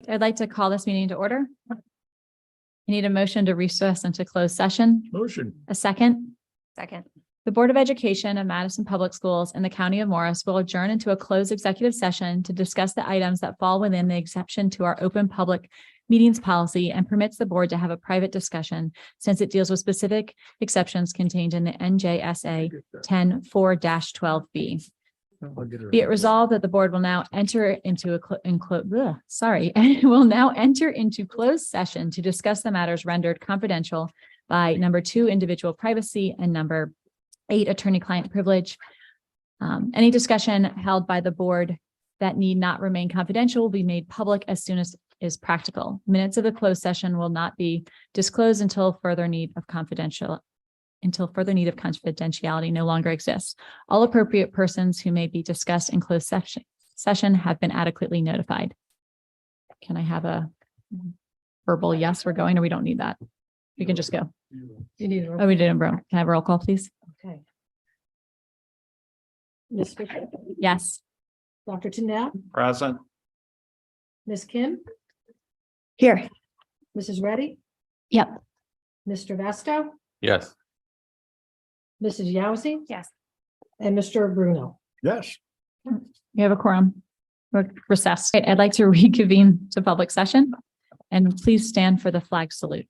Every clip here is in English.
I'd like to call this meeting to order. I need a motion to recess into closed session. Motion. A second. Second. The Board of Education of Madison Public Schools in the County of Morris will adjourn into a closed executive session to discuss the items that fall within the exception to our open public meetings policy and permits the board to have a private discussion since it deals with specific exceptions contained in the NJSA 10-4-12B. Be it resolved that the board will now enter into will now enter into closed session to discuss the matters rendered confidential by number 2, individual privacy, and number 8, attorney-client privilege. Any discussion held by the board that need not remain confidential will be made public as soon as is practical. Minutes of the closed session will not be disclosed until further need of confidentiality no longer exists. All appropriate persons who may be discussed in closed session have been adequately notified. Can I have a verbal yes, we're going, or we don't need that? We can just go. You need Oh, we did in room. Can I have a roll call, please? Okay. Ms. Fisher, Yes. Dr. Tyndall, Present. Ms. Kim, Here. Mrs. Reddy, Yep. Mr. Vasto, Yes. Mrs. Yauzi. Yes. And Mr. Bruno. Yes. We have a quorum. We're recessed. I'd like to reconvene to public session and please stand for the flag salute.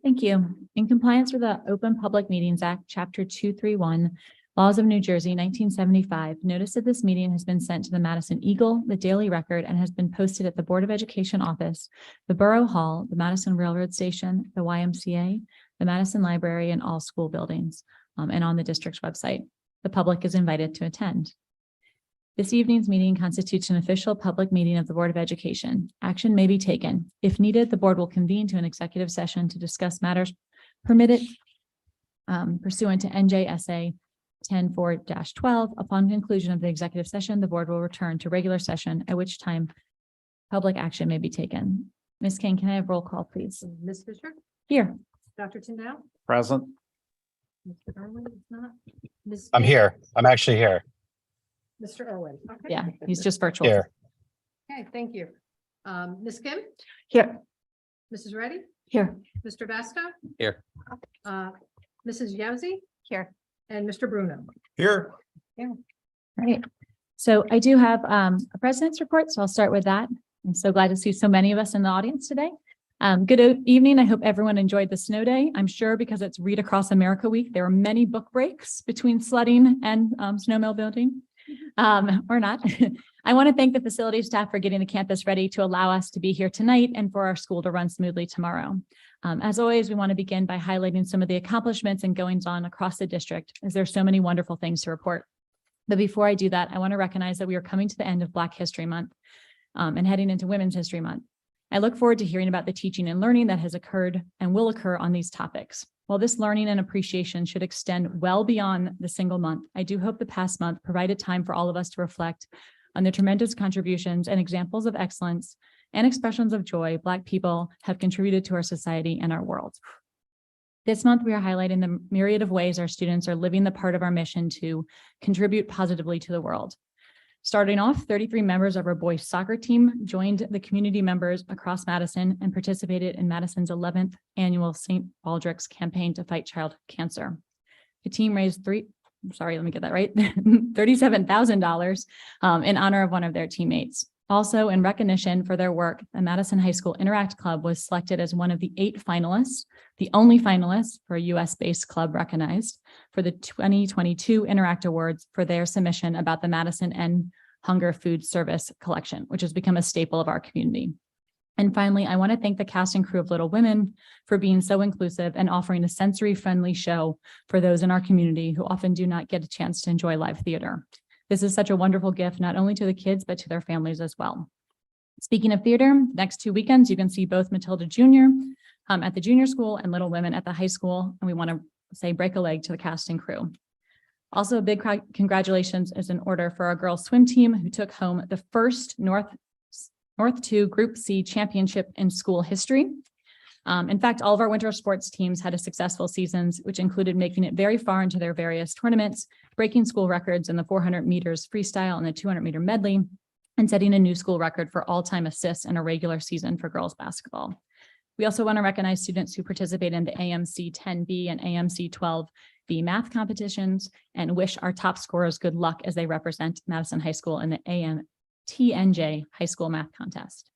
Thank you. In compliance with the Open Public Meetings Act, Chapter 231, Laws of New Jersey, 1975, notice of this meeting has been sent to the Madison Eagle, the Daily Record, and has been posted at the Board of Education office, the Borough Hall, the Madison Railroad Station, the YMCA, the Madison Library, and all school buildings, and on the district's website. The public is invited to attend. This evening's meeting constitutes an official public meeting of the Board of Education. Action may be taken. If needed, the board will convene to an executive session to discuss matters permitted pursuant to NJSA 10-4-12. Upon conclusion of the executive session, the board will return to regular session, at which time public action may be taken. Ms. King, can I have roll call, please? Ms. Fisher, Here. Dr. Tyndall, Present. Mr. Irwin is not. Ms. I'm Kim, here. I'm actually here. Mr. Irwin. Okay. Yeah, he's just virtual. Here. Okay, thank you. Ms. Kim, Here. Mrs. Reddy, Here. Mr. Vasto. Here. Mrs. Yauzi. Here. And Mr. Bruno. Here. Right. So I do have a president's report, so I'll start with that. I'm so glad to see so many of us in the audience today. Good evening. I hope everyone enjoyed the snow day. I'm sure because it's Read Across America week, there were many book breaks between sledding and snowmobile building. Or not. I want to thank the facility staff for getting the campus ready to allow us to be here tonight and for our school to run smoothly tomorrow. As always, we want to begin by highlighting some of the accomplishments and goings on across the district, as there's so many wonderful things to report. But before I do that, I want to recognize that we are coming to the end of Black History Month and heading into Women's History Month. I look forward to hearing about the teaching and learning that has occurred and will occur on these topics. While this learning and appreciation should extend well beyond the single month, I do hope the past month provided time for all of us to reflect on the tremendous contributions and examples of excellence and expressions of joy Black people have contributed to our society and our world. This month, we are highlighting the myriad of ways our students are living the part of our mission to contribute positively to the world. Starting off, 33 members of our boys soccer team joined the community members across Madison and participated in Madison's 11th annual St. Baldrick's campaign to fight childhood cancer. The team raised $37,000 in honor of one of their teammates. Also, in recognition for their work, the Madison High School Interact Club was selected as one of the 8 finalists, the only finalists for a US-based club recognized for the 2022 Interact Awards for their submission about the Madison End Hunger Food Service collection, which has become a staple of our community. And finally, I want to thank the cast and crew of Little Women for being so inclusive and offering a sensory-friendly show for those in our community who often do not get a chance to enjoy live theater. This is such a wonderful gift, not only to the kids, but to their families as well. Speaking of theater, next 2 weekends, you can see both Matilda Jr. At the junior school and Little Women at the high school. And we want to say break a leg to the cast and crew. Also, a big congratulations is in order for our girls swim team who took home the first North 2 Group C championship in school history. In fact, all of our winter sports teams had a successful seasons, which included making it very far into their various tournaments, breaking school records in the 400 meters freestyle and the 200 meter medley, and setting a new school record for all-time assists in a regular season for girls basketball. We also want to recognize students who participate in the AMC 10B and AMC 12B math competitions and wish our top scorers good luck as they represent Madison High School in the AMTNJ High School Math Contest.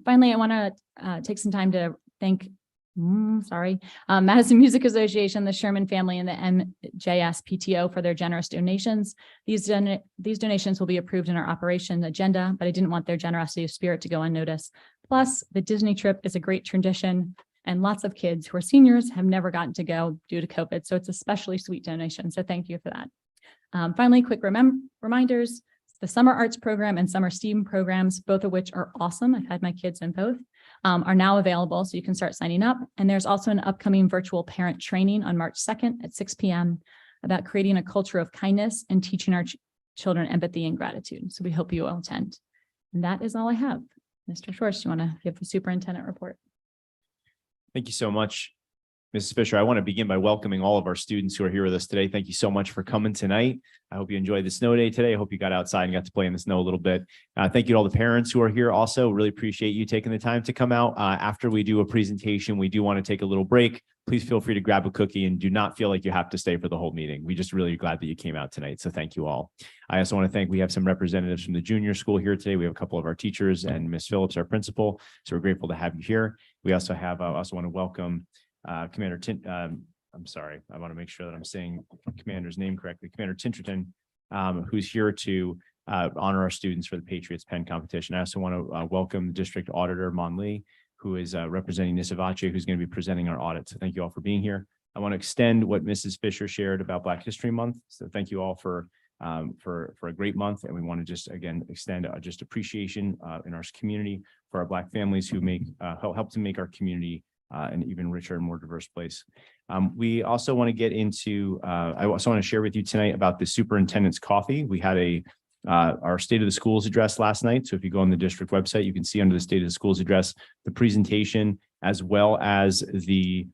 Finally, I want to take some time to thank Madison Music Association, the Sherman family, and the MJS PTO for their generous donations. These donations will be approved in our operation agenda, but I didn't want their generosity of spirit to go unnoticed. Plus, the Disney trip is a great tradition, and lots of kids who are seniors have never gotten to go due to COVID, so it's a especially sweet donation, so thank you for that. Finally, quick reminders, the summer arts program and summer STEAM programs, both of which are awesome. I've had my kids in both. Are now available, so you can start signing up. And there's also an upcoming virtual parent training on March 2nd at 6 p.m. about creating a culture of kindness and teaching our children empathy and gratitude. So we hope you will attend. And that is all I have. Mr. Schwartz, do you want to give the superintendent report? Thank you so much, Mrs. Fisher. I want to begin by welcoming all of our students who are here with us today. Thank you so much for coming tonight. I hope you enjoyed the snow day today. I hope you got outside and got to play in the snow a little bit. Thank you to all the parents who are here also. Really appreciate you taking the time to come out. After we do a presentation, we do want to take a little break. Please feel free to grab a cookie and do not feel like you have to stay for the whole meeting. We just really glad that you came out tonight. So thank you all. I also want to thank, we have some representatives from the junior school here today. We have a couple of our teachers and Ms. Phillips, our principal. So we're grateful to have you here. We also have, I also want to welcome Commander I'm sorry, I want to make sure that I'm saying Commander's name correctly. Commander Tinterton, who's here to honor our students for the Patriots Pen competition. I also want to welcome District Auditor Mon Lee, who is representing Nisavache, who's going to be presenting our audit. So thank you all for being here. I want to extend what Mrs. Fisher shared about Black History Month. So thank you all for a great month. And we want to just, again, extend just appreciation in our community for our Black families who make help to make our community an even richer and more diverse place. We also want to get into, I also want to share with you tonight about the superintendent's coffee. We had our State of the Schools address last night. So if you go on the district website, you can see under the State of the Schools address, the presentation, as well as the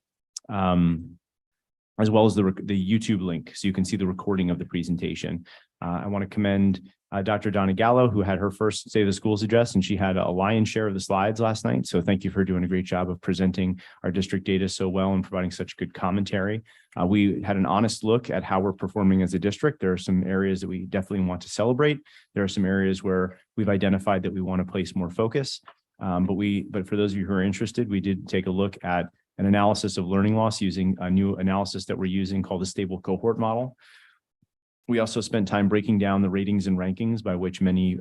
YouTube link. So you can see the recording of the presentation. I want to commend Dr. Donna Gallo, who had her first State of the Schools address, and she had a lion's share of the slides last night. So thank you for doing a great job of presenting our district data so well and providing such good commentary. We had an honest look at how we're performing as a district. There are some areas that we definitely want to celebrate. There are some areas where we've identified that we want to place more focus. But for those of you who are interested, we did take a look at an analysis of learning loss using a new analysis that we're using called the stable cohort model. We also spent time breaking down the ratings and rankings by which many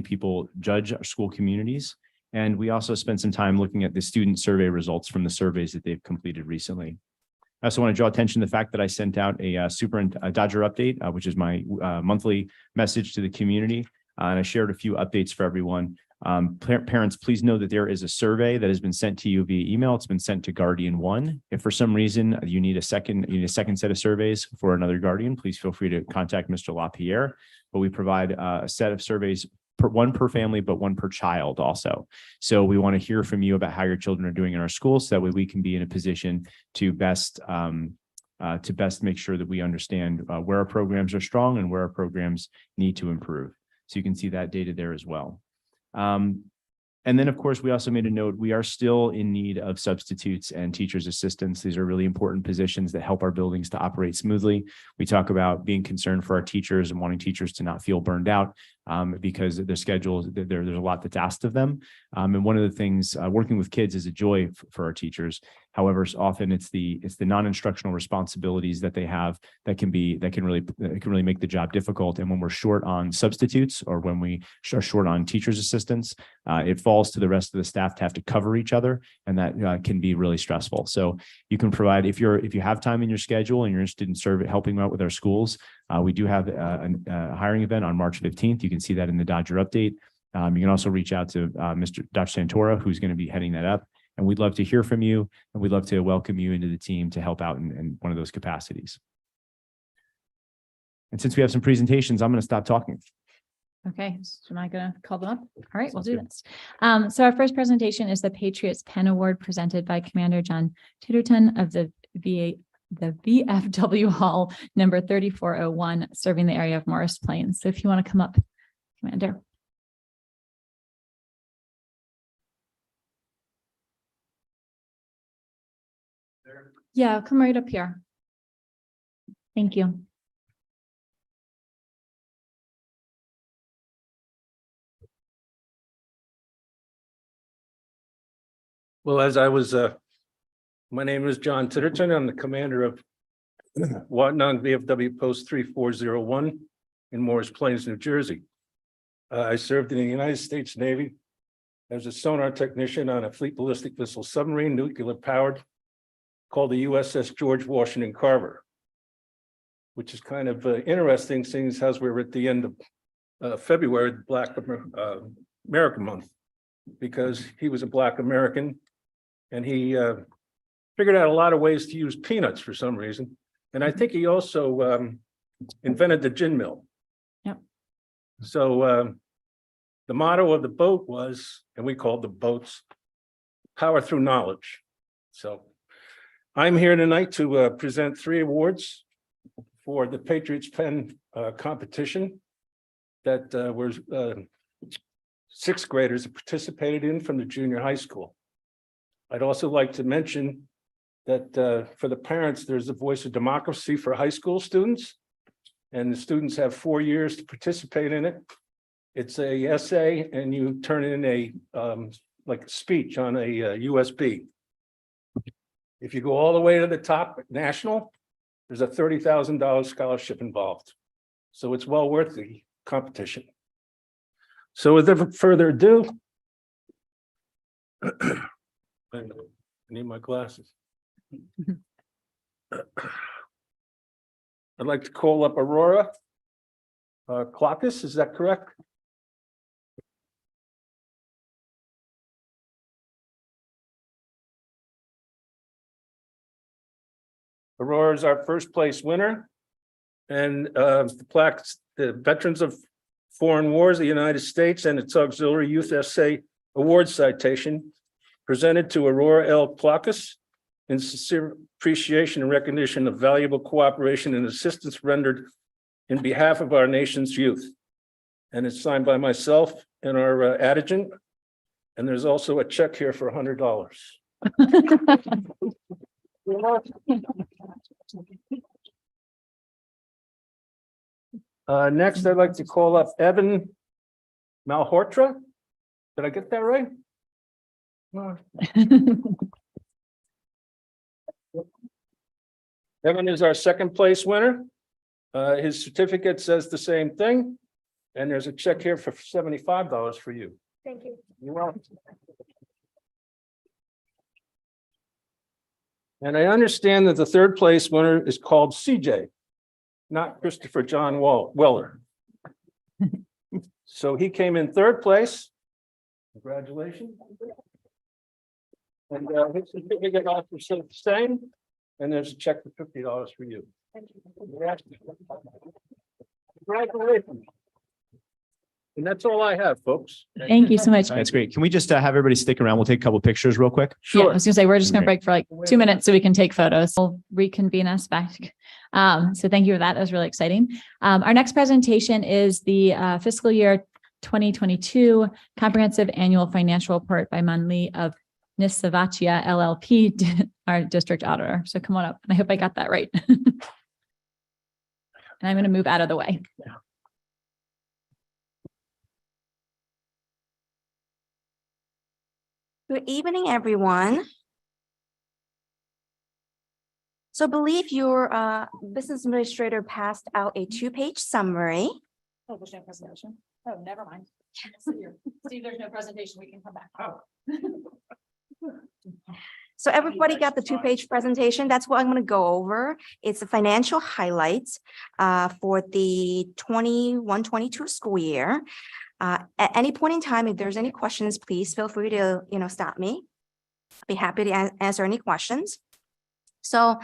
people judge our school communities. And we also spent some time looking at the student survey results from the surveys that they've completed recently. I also want to draw attention to the fact that I sent out a Dodger update, which is my monthly message to the community. And I shared a few updates for everyone. Parents, please know that there is a survey that has been sent to you via email. It's been sent to Guardian 1. If for some reason you need a second set of surveys for another guardian, please feel free to contact Mr. LaPierre. But we provide a set of surveys, one per family, but one per child also. So we want to hear from you about how your children are doing in our schools, so that way we can be in a position to best make sure that we understand where our programs are strong and where our programs need to improve. So you can see that data there as well. And then, of course, we also made a note, we are still in need of substitutes and teachers' assistants. These are really important positions that help our buildings to operate smoothly. We talk about being concerned for our teachers and wanting teachers to not feel burned out because their schedules, there's a lot that's asked of them. And one of the things, working with kids is a joy for our teachers. However, often it's the non-instructional responsibilities that they have that can really make the job difficult. And when we're short on substitutes or when we are short on teachers' assistants, it falls to the rest of the staff to have to cover each other, and that can be really stressful. So you can provide, if you have time in your schedule and you're interested in helping out with our schools, we do have a hiring event on March 15th. You can see that in the Dodger update. You can also reach out to Dr. Santora, who's going to be heading that up. And we'd love to hear from you, and we'd love to welcome you into the team to help out in one of those capacities. And since we have some presentations, I'm going to stop talking. Okay, so am I gonna call them up? All right, we'll Sounds do good. this. So our first presentation is the Patriots Pen Award presented by Commander John Titterton of the VFW Hall number 3401, serving the area of Morris Plains. So if you want to come up, Commander. Yeah, come right up here. Thank you. Well, as I was, my name is John Titterton. I'm the commander of Watonong VFW Post 3401 in Morris Plains, New Jersey. I served in the United States Navy as a sonar technician on a fleet ballistic missile submarine, nuclear powered, called the USS George Washington Carver, which is kind of interesting, seeing as we're at the end of February, Black American Month, because he was a Black American. And he figured out a lot of ways to use peanuts for some reason. And I think he also invented the gin mill. Yep. So the motto of the boat was, and we called the boats, power through knowledge. So I'm here tonight to present 3 awards for the Patriots Pen competition that were 6th graders participated in from the junior high school. I'd also like to mention that for the parents, there's a Voice of Democracy for high school students, and the students have 4 years to participate in it. It's a essay, and you turn in a like a speech on a USB. If you go all the way to the top national, there's a $30,000 scholarship involved. So it's well worth the competition. So without further ado, I need my glasses. I'd like to call up Aurora Klockus, is that correct? Aurora is our first place winner. And the plaques, the Veterans of Foreign Wars of the United States and its Auxiliary Youth Essay Award citation presented to Aurora L. Klockus in sincere appreciation and recognition of valuable cooperation and assistance rendered in behalf of our nation's youth. And it's signed by myself and our adjutant. And there's also a check here for $100. Next, I'd like to call up Evan Malhotra. Did I get that right? Evan is our 2nd place winner. His certificate says the same thing. And there's a check here for $75 for you. Thank you. You're welcome. And I understand that the 3rd place winner is called CJ, not Christopher John Weller. So he came in 3rd place. Congratulations. And his certificate also says the same. And there's a check for $50 for you. Congratulations. And that's all I have, folks. Thank you so much. That's great. Can we just have everybody stick around? We'll take a couple pictures real quick. Yeah, I was gonna say, we're just gonna Okay. break for like 2 minutes so we can take photos. We'll reconvene us back. So thank you for that. That was really exciting. Our next presentation is the fiscal year 2022 Comprehensive Annual Financial Report by Manli of Nisavatia LLP, our district auditor. So come on up. And I hope I got that right. And I'm going to move out of the way. Good evening, everyone. So I believe your business administrator passed out a 2-page summary. Oh, there's no presentation. Oh, never mind. Steve, there's no presentation. We can come back. Oh. So everybody got the 2-page presentation. That's what I'm going to go over. It's the financial highlights for the 21-22 school year. At any point in time, if there's any questions, please feel free to, stop me. I'd be happy to answer any questions. So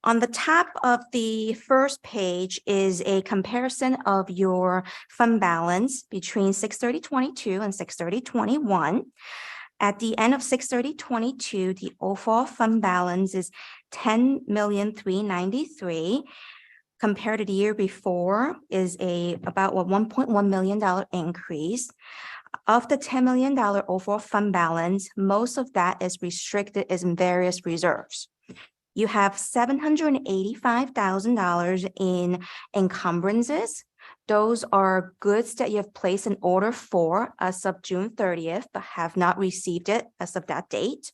On the top of the first page is a comparison of your fund balance between 6/30/22 and 6/30/21. At the end of 6/30/22, the overall fund balance is 10,393,000. Compared to the year before is about a $1.1 million increase. Of the $10 million overall fund balance, most of that is restricted as in various reserves. You have $785,000 in encumbrances. Those are goods that you have placed an order for as of June 30th, but have not received it as of that date.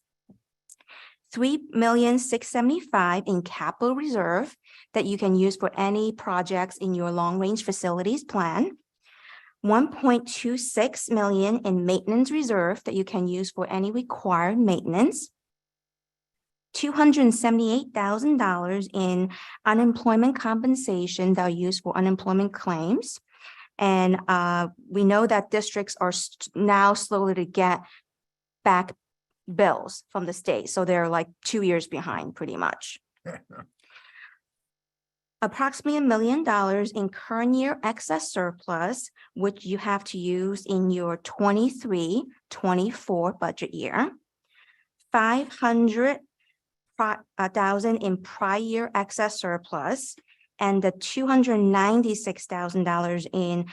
$3,675,000 in capital reserve that you can use for any projects in your long-range facilities plan. $1.26 million in maintenance reserve that you can use for any required maintenance. $278,000 in unemployment compensation that are used for unemployment claims. And we know that districts are now slowly to get back bills from the state. So they're like 2 years behind pretty much. Approximately $1 million in current year excess surplus, which you have to use in your 23-24 budget year. $500,000 in prior year excess surplus, and the $296,000 in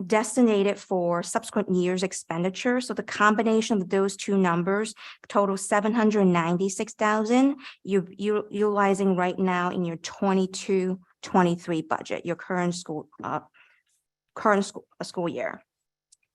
designated for subsequent years expenditure. So the combination of those two numbers total $796,000 you're utilizing right now in your 22-23 budget, your current school year.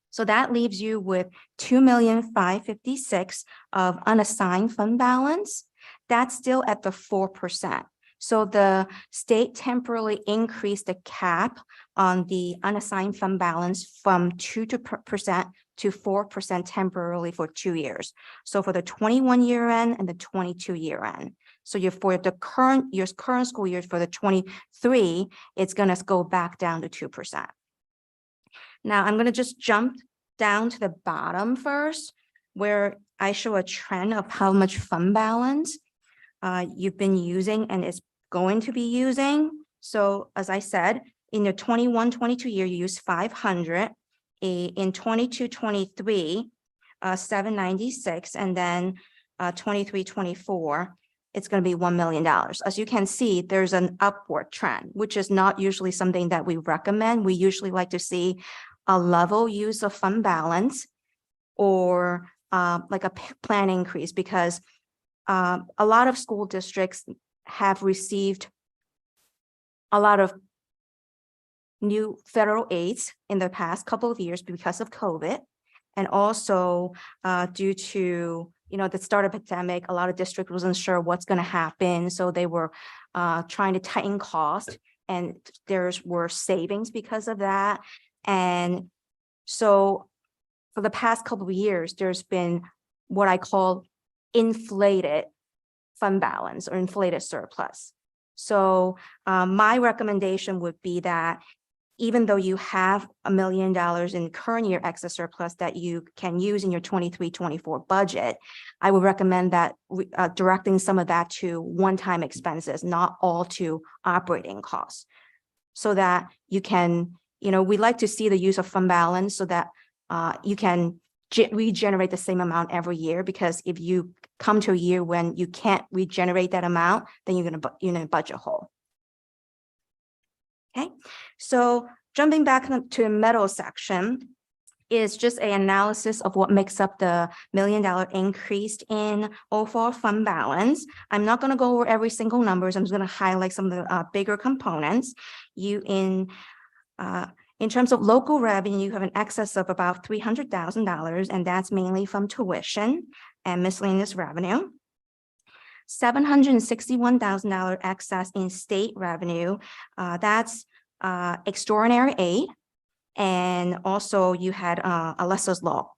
So that leaves you with $2,556,000 of unassigned fund balance. That's still at the 4%. So the state temporarily increased the cap on the unassigned fund balance from 2% to 4% temporarily for 2 years. So for the 21 year end and the 22 year end. So for the current school year for the 23, it's going to go back down to 2%. Now I'm going to just jump down to the bottom first, where I show a trend of how much fund balance you've been using and is going to be using. So as I said, in the 21-22 year, you use 500. In 22-23, 796, and then 23-24, it's going to be $1 million. As you can see, there's an upward trend, which is not usually something that we recommend. We usually like to see a level use of fund balance or like a plan increase, because a lot of school districts have received a lot of new federal aids in the past couple of years because of COVID. And also due to, the start of the pandemic, a lot of districts wasn't sure what's going to happen. So they were trying to tighten costs, and there were savings because of that. And so for the past couple of years, there's been what I call inflated fund balance or inflated surplus. So my recommendation would be that even though you have $1 million in current year excess surplus that you can use in your 23-24 budget, I would recommend that directing some of that to one-time expenses, not all to operating costs, so that you can, we like to see the use of fund balance so that you can regenerate the same amount every year, because if you come to a year when you can't regenerate that amount, then you're going to budget hole. Okay, so jumping back to the middle section is just an analysis of what makes up the $1 million increase in overall fund balance. I'm not going to go over every single numbers. I'm just going to highlight some of the bigger components. In terms of local revenue, you have an excess of about $300,000, and that's mainly from tuition and miscellaneous revenue. $761,000 excess in state revenue. That's extraordinary aid. And also you had a Leslie's Law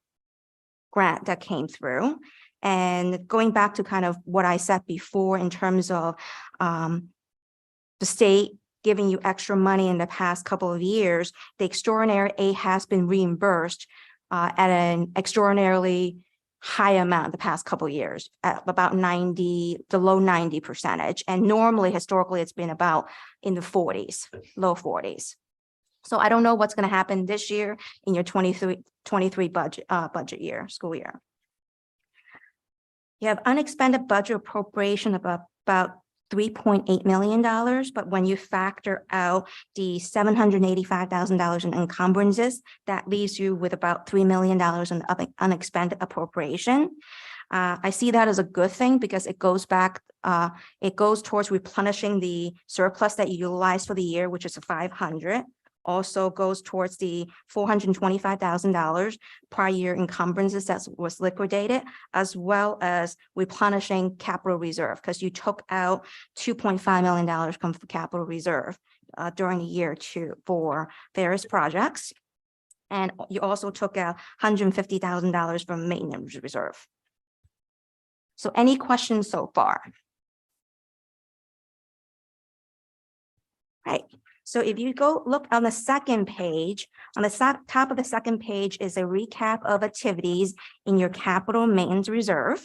grant that came through. And going back to kind of what I said before in terms of the state giving you extra money in the past couple of years, the extraordinary aid has been reimbursed at an extraordinarily high amount the past couple of years at about 90, the low 90%. And normally historically, it's been about in the 40s, low 40s. So I don't know what's going to happen this year in your 23 budget year, school year. You have unexpended budget appropriation of about $3.8 million, but when you factor out the $785,000 in encumbrances, that leaves you with about $3 million in unexpended appropriation. I see that as a good thing because it goes back, it goes towards replenishing the surplus that you utilized for the year, which is $500. Also goes towards the $425,000 prior year encumbrances that was liquidated, as well as replenishing capital reserve, because you took out $2.5 million from capital reserve during the year for various projects. And you also took out $150,000 from maintenance reserve. So any questions so far? Right. So if you go look on the second page, on the top of the second page is a recap of activities in your capital maintenance reserve.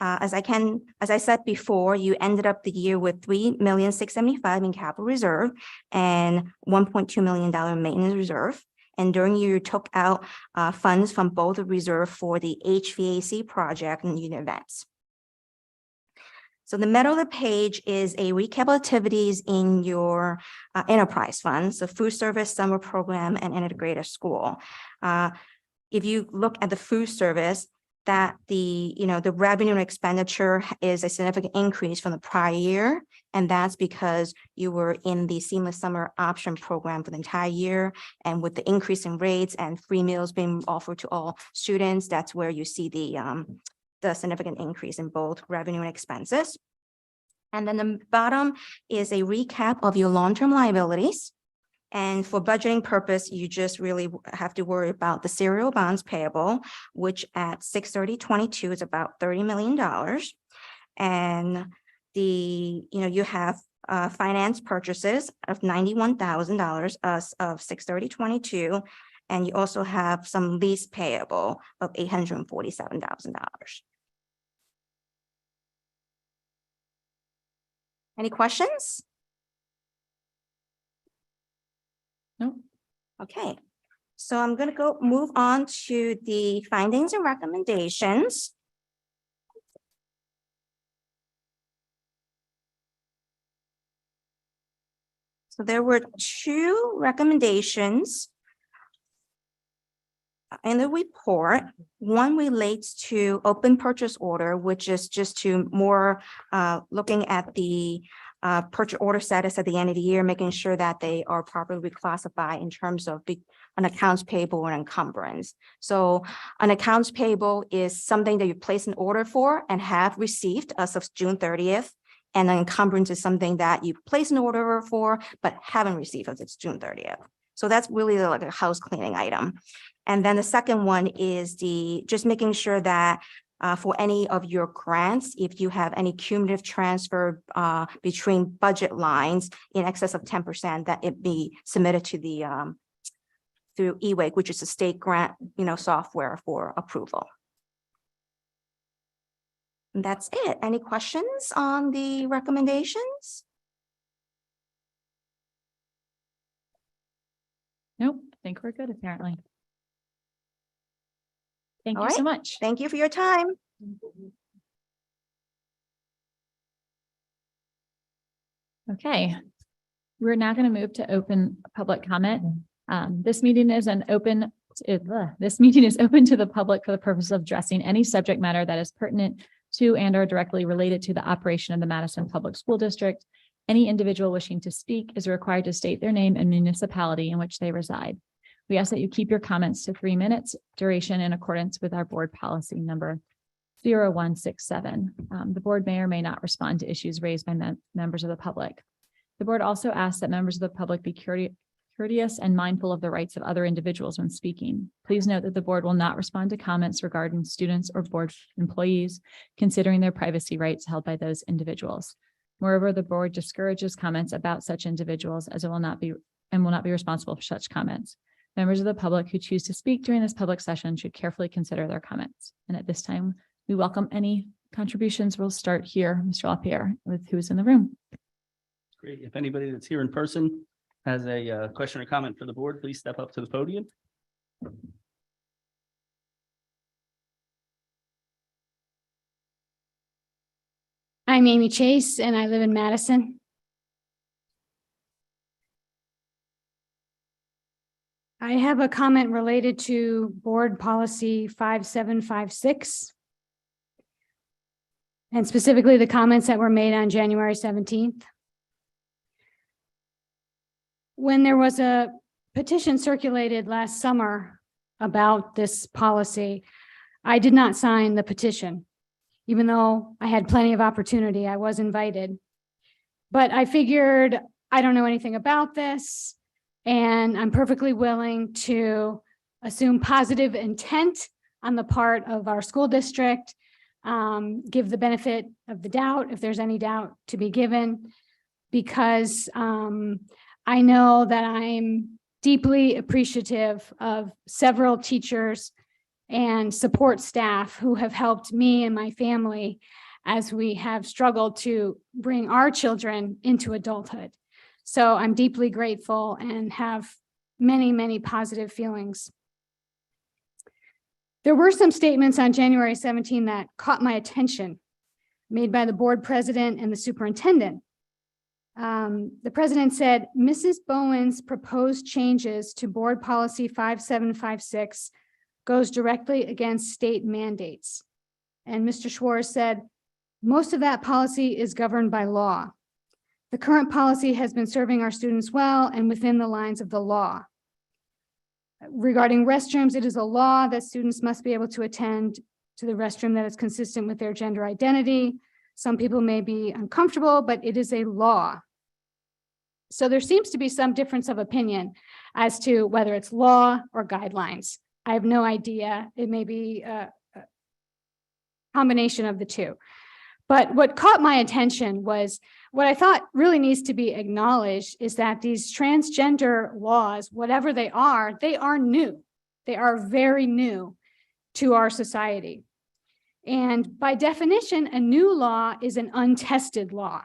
As I said before, you ended up the year with $3,675,000 in capital reserve and $1.2 million maintenance reserve. And during the year, you took out funds from both the reserve for the HVAC project and unit events. So the middle of the page is a recap of activities in your enterprise funds, so food service, summer program, and integrated school. If you look at the food service, that the revenue and expenditure is a significant increase from the prior year, and that's because you were in the seamless summer option program for the entire year, and with the increase in rates and free meals being offered to all students, that's where you see the significant increase in both revenue and expenses. And then the bottom is a recap of your long-term liabilities. And for budgeting purpose, you just really have to worry about the serial bonds payable, which at 6/30/22 is about $30 million. And you have finance purchases of $91,000 as of 6/30/22. And you also have some lease payable of $847,000. Any questions? No. Okay, so I'm going to move on to the findings and recommendations. So there were 2 recommendations in the report. One relates to open purchase order, which is just to more looking at the purchase order status at the end of the year, making sure that they are properly reclassified in terms of an accounts payable and encumbrance. So an accounts payable is something that you place an order for and have received as of June 30th. And an encumbrance is something that you place an order for, but haven't received as it's June 30th. So that's really like a house cleaning item. And then the second one is just making sure that for any of your grants, if you have any cumulative transfer between budget lines in excess of 10%, that it be submitted to the through eWake, which is a state grant, software for approval. And that's it. Any questions on the recommendations? Nope, I think we're good apparently. Thank All you so right. much. Thank you for your time. Okay, we're now going to move to open public comment. This meeting is open to the public for the purpose of addressing any subject matter that is pertinent to and or directly related to the operation of the Madison Public School District. Any individual wishing to speak is required to state their name and municipality in which they reside. We ask that you keep your comments to 3 minutes duration in accordance with our board policy number 0167. The board may or may not respond to issues raised by members of the public. The board also asks that members of the public be courteous and mindful of the rights of other individuals when speaking. Please note that the board will not respond to comments regarding students or board employees, considering their privacy rights held by those individuals. Moreover, the board discourages comments about such individuals as it will not be responsible for such comments. Members of the public who choose to speak during this public session should carefully consider their comments. And at this time, we welcome any contributions. We'll start here, Mr. LaPierre, with who's in the room. Great. If anybody that's here in person has a question or comment for the board, please step up to the podium. I'm Amy Chase and I live in Madison. I have a comment related to Board Policy 5756. And specifically the comments that were made on January 17th. When there was a petition circulated last summer about this policy, I did not sign the petition. Even though I had plenty of opportunity, I was invited. But I figured I don't know anything about this, and I'm perfectly willing to assume positive intent on the part of our school district, give the benefit of the doubt if there's any doubt to be given, because I know that I'm deeply appreciative of several teachers and support staff who have helped me and my family as we have struggled to bring our children into adulthood. So I'm deeply grateful and have many, many positive feelings. There were some statements on January 17 that caught my attention, made by the board president and the superintendent. The president said, Mrs. Bowen's proposed changes to board policy 5756 goes directly against state mandates. And Mr. Schwartz said, most of that policy is governed by law. The current policy has been serving our students well and within the lines of the law. Regarding restrooms, it is a law that students must be able to attend to the restroom that is consistent with their gender identity. Some people may be uncomfortable, but it is a law. So there seems to be some difference of opinion as to whether it's law or guidelines. I have no idea. It may be a combination of the two. But what caught my attention was what I thought really needs to be acknowledged is that these transgender laws, whatever they are new. They are very new to our society. And by definition, a new law is an untested law.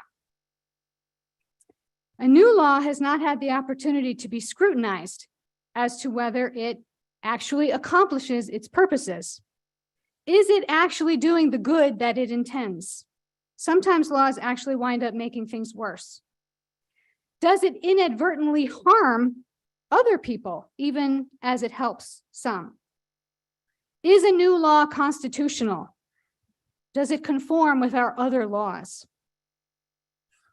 A new law has not had the opportunity to be scrutinized as to whether it actually accomplishes its purposes. Is it actually doing the good that it intends? Sometimes laws actually wind up making things worse. Does it inadvertently harm other people, even as it helps some? Is a new law constitutional? Does it conform with our other laws?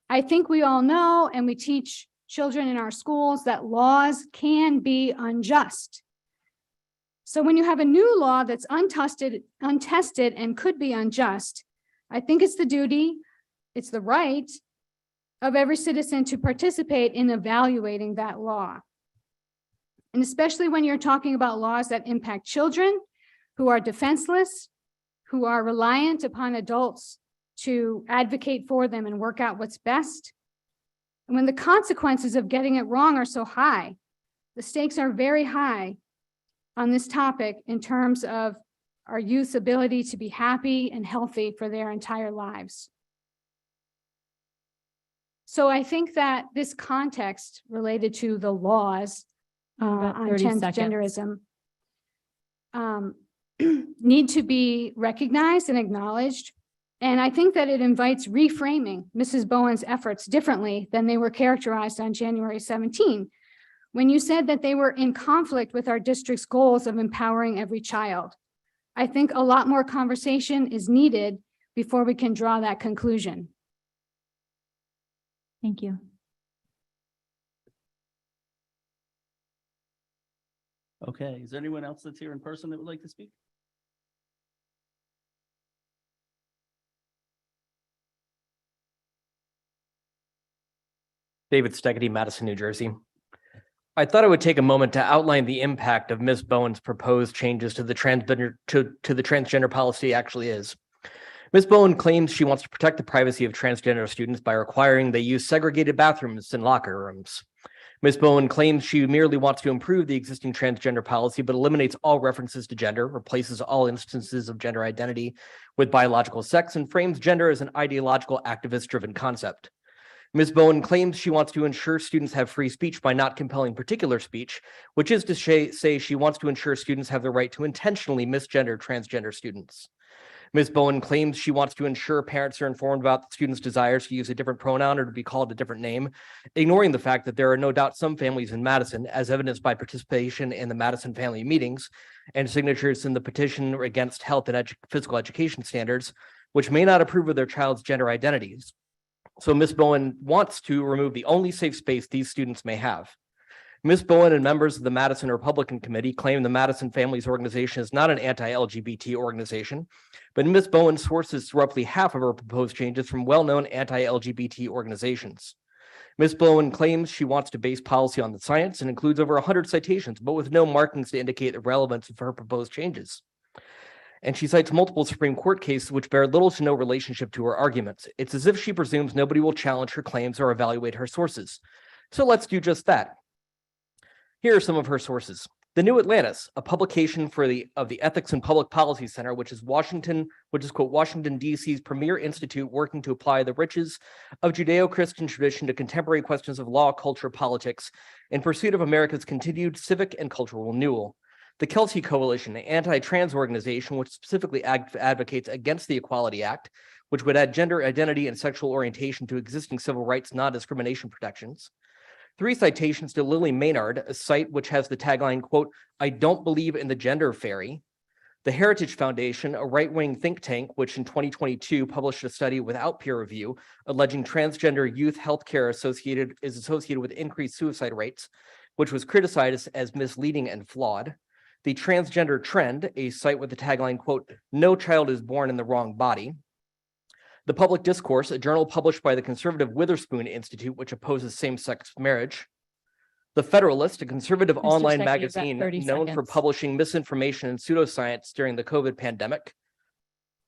I think we all know, and we teach children in our schools, that laws can be unjust. So when you have a new law that's untested and could be unjust, I think it's the duty, it's the right of every citizen to participate in evaluating that law. And especially when you're talking about laws that impact children who are defenseless, who are reliant upon adults to advocate for them and work out what's best. And when the consequences of getting it wrong are so high, the stakes are very high on this topic in terms of our youth's ability to be happy and healthy for their entire lives. So I think that this context related to the laws About on 30 transgenderism need to be recognized and acknowledged. And I think that it invites reframing Mrs. Bowen's efforts differently than they were characterized on January 17, when you said that they were in conflict with our district's goals of empowering every child. I think a lot more conversation is needed before we can draw that conclusion. Thank you. Okay, is there anyone else that's here in person that would like to speak? David Stegedy, Madison, New Jersey. I thought I would take a moment to outline the impact of Ms. Bowen's proposed changes to the transgender policy actually is. Ms. Bowen claims she wants to protect the privacy of transgender students by requiring they use segregated bathrooms and locker rooms. Ms. Bowen claims she merely wants to improve the existing transgender policy, but eliminates all references to gender, replaces all instances of gender identity with biological sex, and frames gender as an ideological, activist-driven concept. Ms. Bowen claims she wants to ensure students have free speech by not compelling particular speech, which is to say she wants to ensure students have the right to intentionally misgender transgender students. Ms. Bowen claims she wants to ensure parents are informed about the students' desires to use a different pronoun or to be called a different name, ignoring the fact that there are no doubt some families in Madison, as evidenced by participation in the Madison family meetings and signatures in the petition against health and physical education standards, which may not approve of their child's gender identities. So Ms. Bowen wants to remove the only safe space these students may have. Ms. Bowen and members of the Madison Republican Committee claim the Madison Families Organization is not an anti-LGBT organization, but Ms. Bowen sources roughly half of her proposed changes from well-known anti-LGBT organizations. Ms. Bowen claims she wants to base policy on the science and includes over 100 citations, but with no markings to indicate the relevance of her proposed changes. And she cites multiple Supreme Court cases which bear little to no relationship to her arguments. It's as if she presumes nobody will challenge her claims or evaluate her sources. So let's do just that. Here are some of her sources. The New Atlantis, a publication of the Ethics and Public Policy Center, which is Washington D.C.'s premier institute working to apply the riches of Judeo-Christian tradition to contemporary questions of law, culture, politics, in pursuit of America's continued civic and cultural renewal. The Kelsey Coalition, an anti-trans organization which specifically advocates against the Equality Act, which would add gender identity and sexual orientation to existing civil rights non-discrimination protections. 3 citations to Lily Maynard, a site which has the tagline, quote, "I don't believe in the gender fairy." The Heritage Foundation, a right-wing think tank, which in 2022 published a study without peer review, alleging transgender youth healthcare is associated with increased suicide rates, which was criticized as misleading and flawed. The Transgender Trend, a site with the tagline, quote, "No child is born in the wrong body." The Public Discourse, a journal published by the conservative Witherspoon Institute, which opposes same-sex marriage. The Federalist, a conservative Mr. online Secchi, you've got magazine 30 known for seconds. publishing misinformation and pseudoscience during the COVID pandemic.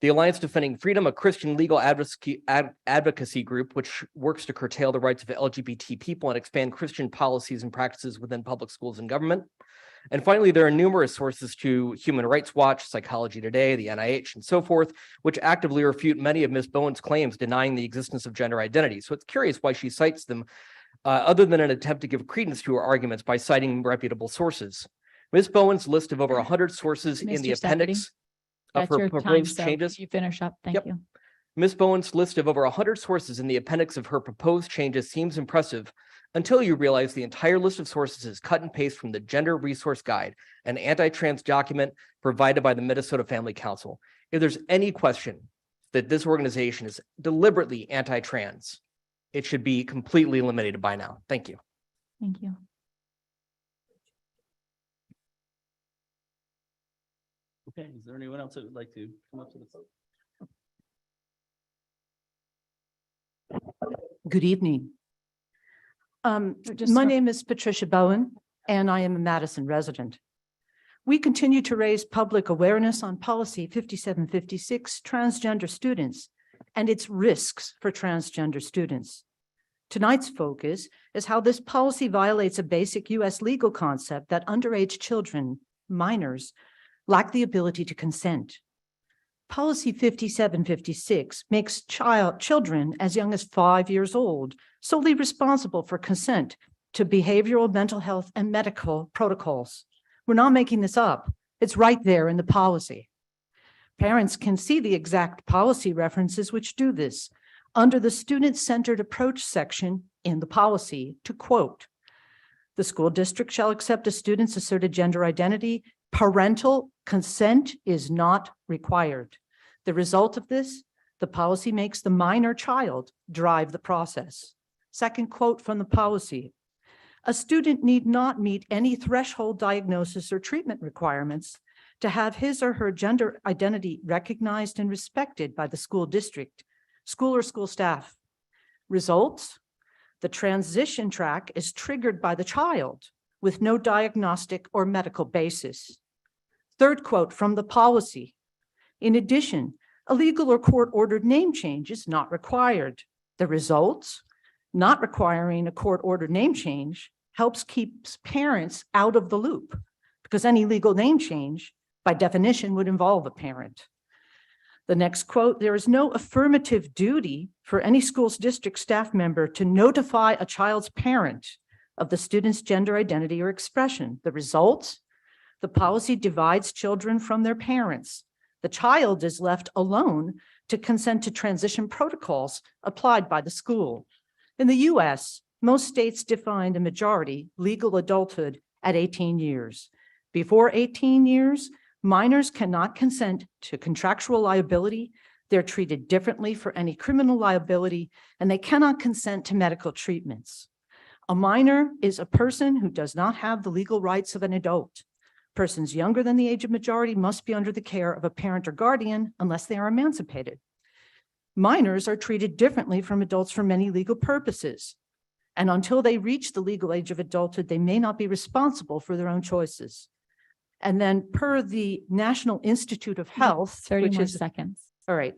The Alliance Defending Freedom, a Christian legal advocacy group which works to curtail the rights of LGBT people and expand Christian policies and practices within public schools and government. And finally, there are numerous sources to Human Rights Watch, Psychology Today, the NIH, and so forth, which actively refute many of Ms. Bowen's claims denying the existence of gender identity. So it's curious why she cites them, other than an attempt to give credence to her arguments by citing reputable sources. Ms. Bowen's list of over 100 sources in the Mr. appendix of That's her your time, proposed so changes. you finish up. Thank Yep. you. Ms. Bowen's list of over 100 sources in the appendix of her proposed changes seems impressive until you realize the entire list of sources is cut and paste from the Gender Resource Guide, an anti-trans document provided by the Minnesota Family Council. If there's any question that this organization is deliberately anti-trans, it should be completely eliminated by now. Thank you. Thank you. Okay, is there anyone else that would like to come up to the podium? Good evening. Just My for- name is Patricia Bowen, and I am a Madison resident. We continue to raise public awareness on policy 5756, transgender students, and its risks for transgender students. Tonight's focus is how this policy violates a basic U.S. legal concept that underage children, minors, lack the ability to consent. Policy 5756 makes children as young as 5 years old solely responsible for consent to behavioral, mental health, and medical protocols. We're not making this up. It's right there in the policy. Parents can see the exact policy references which do this under the student-centered approach section in the policy, to quote, "The school district shall accept a student's asserted gender identity. Parental consent is not required. The result of this, the policy makes the minor child drive the process." Second quote from the policy, "A student need not meet any threshold diagnosis or treatment requirements to have his or her gender identity recognized and respected by the school district, school or school staff. Results, the transition track is triggered by the child with no diagnostic or medical basis." Third quote from the policy, "In addition, a legal or court-ordered name change is not required. The results, not requiring a court-ordered name change, helps keeps parents out of the loop because any legal name change by definition would involve a parent. The next quote, there is no affirmative duty for any school's district staff member to notify a child's parent of the student's gender identity or expression. The result, the policy divides children from their parents. The child is left alone to consent to transition protocols applied by the school. In the US, most states define the majority legal adulthood at 18 years. Before 18 years, minors cannot consent to contractual liability. They're treated differently for any criminal liability, and they cannot consent to medical treatments. A minor is a person who does not have the legal rights of an adult. Persons younger than the age of majority must be under the care of a parent or guardian unless they are emancipated. Minors are treated differently from adults for many legal purposes. And until they reach the legal age of adulthood, they may not be responsible for their own choices. And then per the National Institute of Health, 30 which more is, seconds. all right,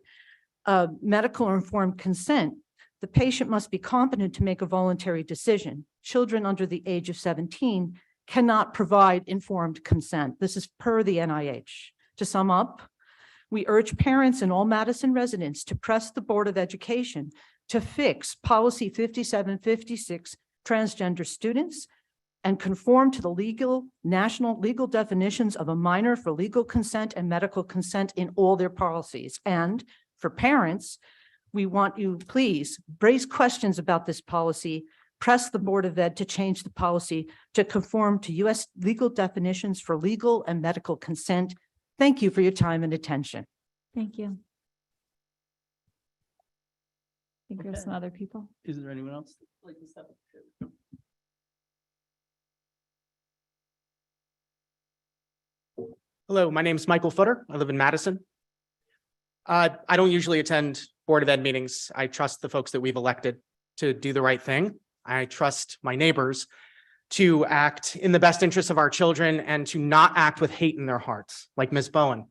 medical or informed consent, the patient must be competent to make a voluntary decision. Children under the age of 17 cannot provide informed consent. This is per the NIH. To sum up, we urge parents and all Madison residents to press the Board of Education to fix policy 5756 transgender students and conform to the national legal definitions of a minor for legal consent and medical consent in all their policies. And for parents, we want you, please, raise questions about this policy, press the Board of Ed to change the policy to conform to US legal definitions for legal and medical consent. Thank you for your time and attention. Thank you. I think there's Okay. some other people. Is there anyone else? that'd like to step up? There we go. Hello, my name is Michael Footer. I live in Madison. I don't usually attend Board of Ed meetings. I trust the folks that we've elected to do the right thing. I trust my neighbors to act in the best interest of our children and to not act with hate in their hearts, like Ms. Bowen.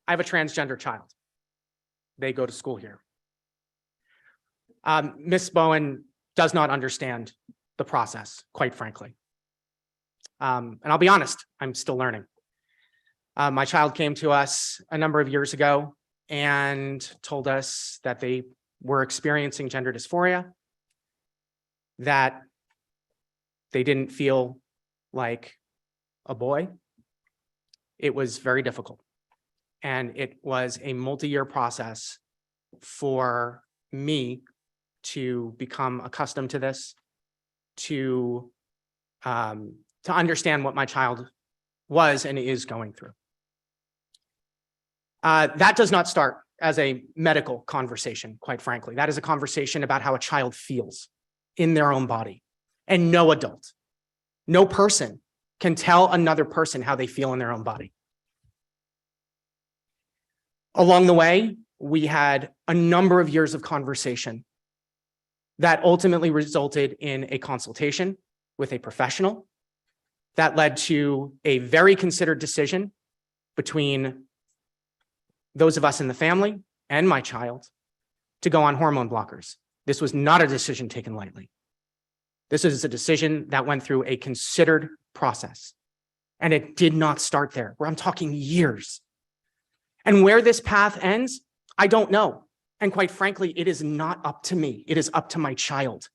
I have a transgender child. They go to school here. Ms. Bowen does not understand the process, quite frankly. And I'll be honest, I'm still learning. My child came to us a number of years ago and told us that they were experiencing gender dysphoria, that they didn't feel like a boy. It was very difficult. And it was a multi-year process for me to become accustomed to this, to understand what my child was and is going through. That does not start as a medical conversation, quite frankly. That is a conversation about how a child feels in their own body. And no adult, no person can tell another person how they feel in their own body. Along the way, we had a number of years of conversation that ultimately resulted in a consultation with a professional that led to a very considered decision between those of us in the family and my child to go on hormone blockers. This was not a decision taken lightly. This is a decision that went through a considered process. And it did not start there, where I'm talking years. And where this path ends, I don't know. And quite frankly, it is not up to me. It is up to my child.